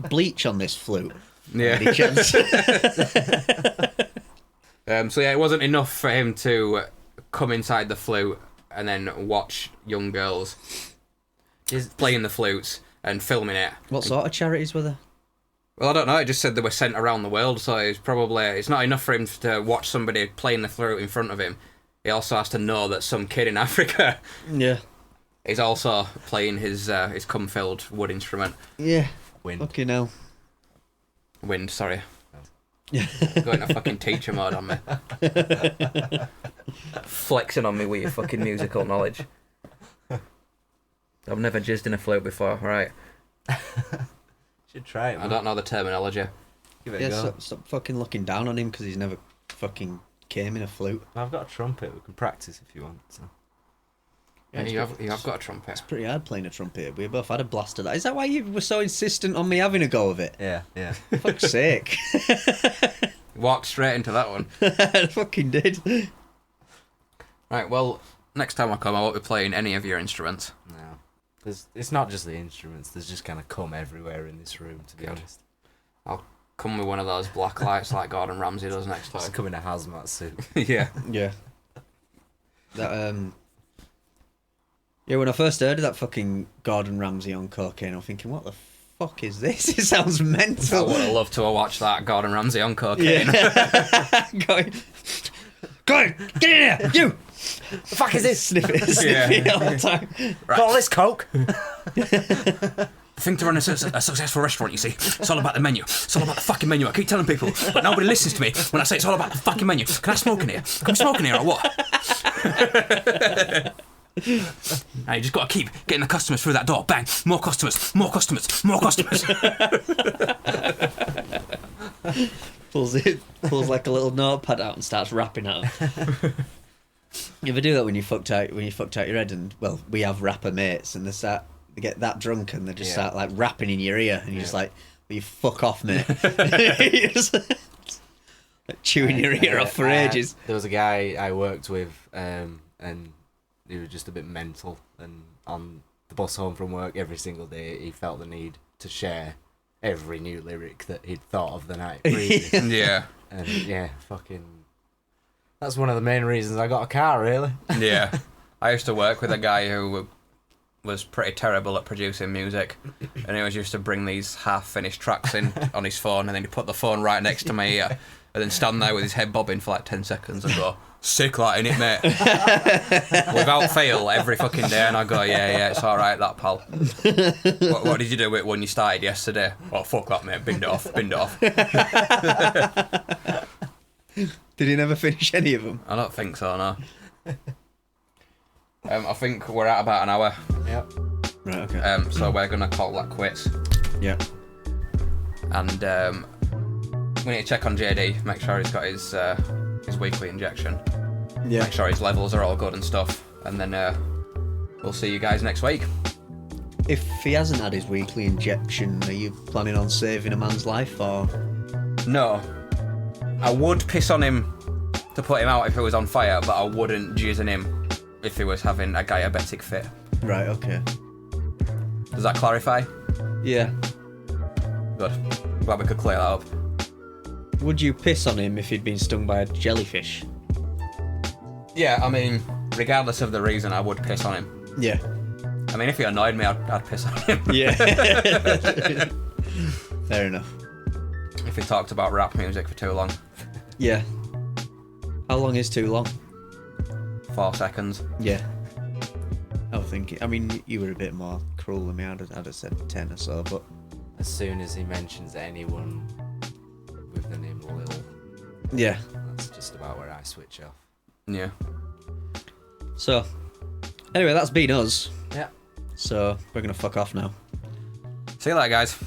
bleach on this flute? Yeah. Any chance? So yeah, it wasn't enough for him to come inside the flute and then watch young girls playing the flutes and filming it. What sort of charities were there? Well, I don't know. It just said they were sent around the world, so it's not enough for him to watch somebody playing the flute in front of him. He also has to know that some kid in Africa Yeah. is also playing his cum-filled wood instrument. Yeah. Wind. Fucking hell. Wind, sorry. Going to fucking teacher mode on me. Flexing on me with your fucking musical knowledge. I've never jizzed in a flute before, right? Should try it. I Man. don't know the terminology. Give it Yeah, a go. stop fucking looking down on him because he's never fucking came in a flute. I've got a trumpet. We can practice if you want. So. Yeah, you have got a trumpet. It's pretty hard playing a trumpet. We both had a blast of that. Is that why you were so insistent on me having a go of it? Yeah. Fuck's sake. Walked straight into that one. I fucking did. Right, well, next time I come, I won't be playing any of your instruments. No. It's not just the instruments. There's just kind of cum everywhere in this room, to be honest. I'll come with one of those black lights like Gordon Ramsay does next time. Just come in a hazmat suit. Yeah. Yeah. That Yeah, when I first heard of that fucking Gordon Ramsay on cocaine, I'm thinking, what the fuck is this? It sounds I mental. would have loved to have watched that Gordon Ramsay on cocaine. Yeah. Go on, get in here, you! The fuck is this? Sniff it all the time. Right. Got all this coke? The thing to run a successful restaurant, you see, it's all about the menu. It's all about the fucking menu. I keep telling people, but nobody listens to me when I say it's all about the fucking menu. Can I smoke in here? Can I smoke in here or what? Now you just got to keep getting the customers through that door. Bang! More customers, more customers, more customers. Pulls like a little notepad out and starts rapping at them. You ever do that when you fucked out your head? And well, we have rapper mates, and they get that drunk and they just start like rapping in your ear, and you're just like, "Well, you fuck off, mate." You're just, like, chewing your ear off for ages. There was a guy I worked with, and he was just a bit mental. And on the bus home from work every single day, he felt the need to share every new lyric that he'd thought of the night previous. Yeah. And yeah, fucking. That's one of the main reasons I got a car, really. Yeah. I used to work with a guy who was pretty terrible at producing music, and he was used to bring these half-finished tracks in on his phone, and then he'd put the phone right next to my ear, and then stand there with his head bobbing for like 10 seconds and go, "Sick like, innit, mate?" Without fail, every fucking day, and I go, yeah, it's alright, that, pal. What did you do with it when you started yesterday? Oh, fuck that, mate, binned it off. Did he never finish any of them? I don't think so, no. I think we're at about an hour. Yep. Right, okay. So we're gonna call that quits. Yeah. And we need to check on JD, make sure he's got his weekly injection, Yeah. make sure his levels are all good and stuff, and then we'll see you guys next week. If he hasn't had his weekly injection, are you planning on saving a man's life, or? No, I would piss on him to put him out if he was on fire, but I wouldn't jizz in him if he was having a diabetic fit. Right, okay. Does that clarify? Yeah. Good. Glad we could clear that up. Would you piss on him if he'd been stung by a jellyfish? Yeah, I mean, regardless of the reason, I would piss on him. Yeah. I mean, if he annoyed me, I'd piss on him. Yeah. Fair enough. If he talked about rap music for too long. Yeah. How long is too long? 4 seconds. Yeah. I was thinking. I mean, you were a bit more cruel than me. I'd have said 10 or so, but As soon as he mentions anyone with the name Lil, yeah. that's just about where I switch off. Yeah. So, anyway, that's been us. Yeah. So we're gonna fuck off now. See you later, guys.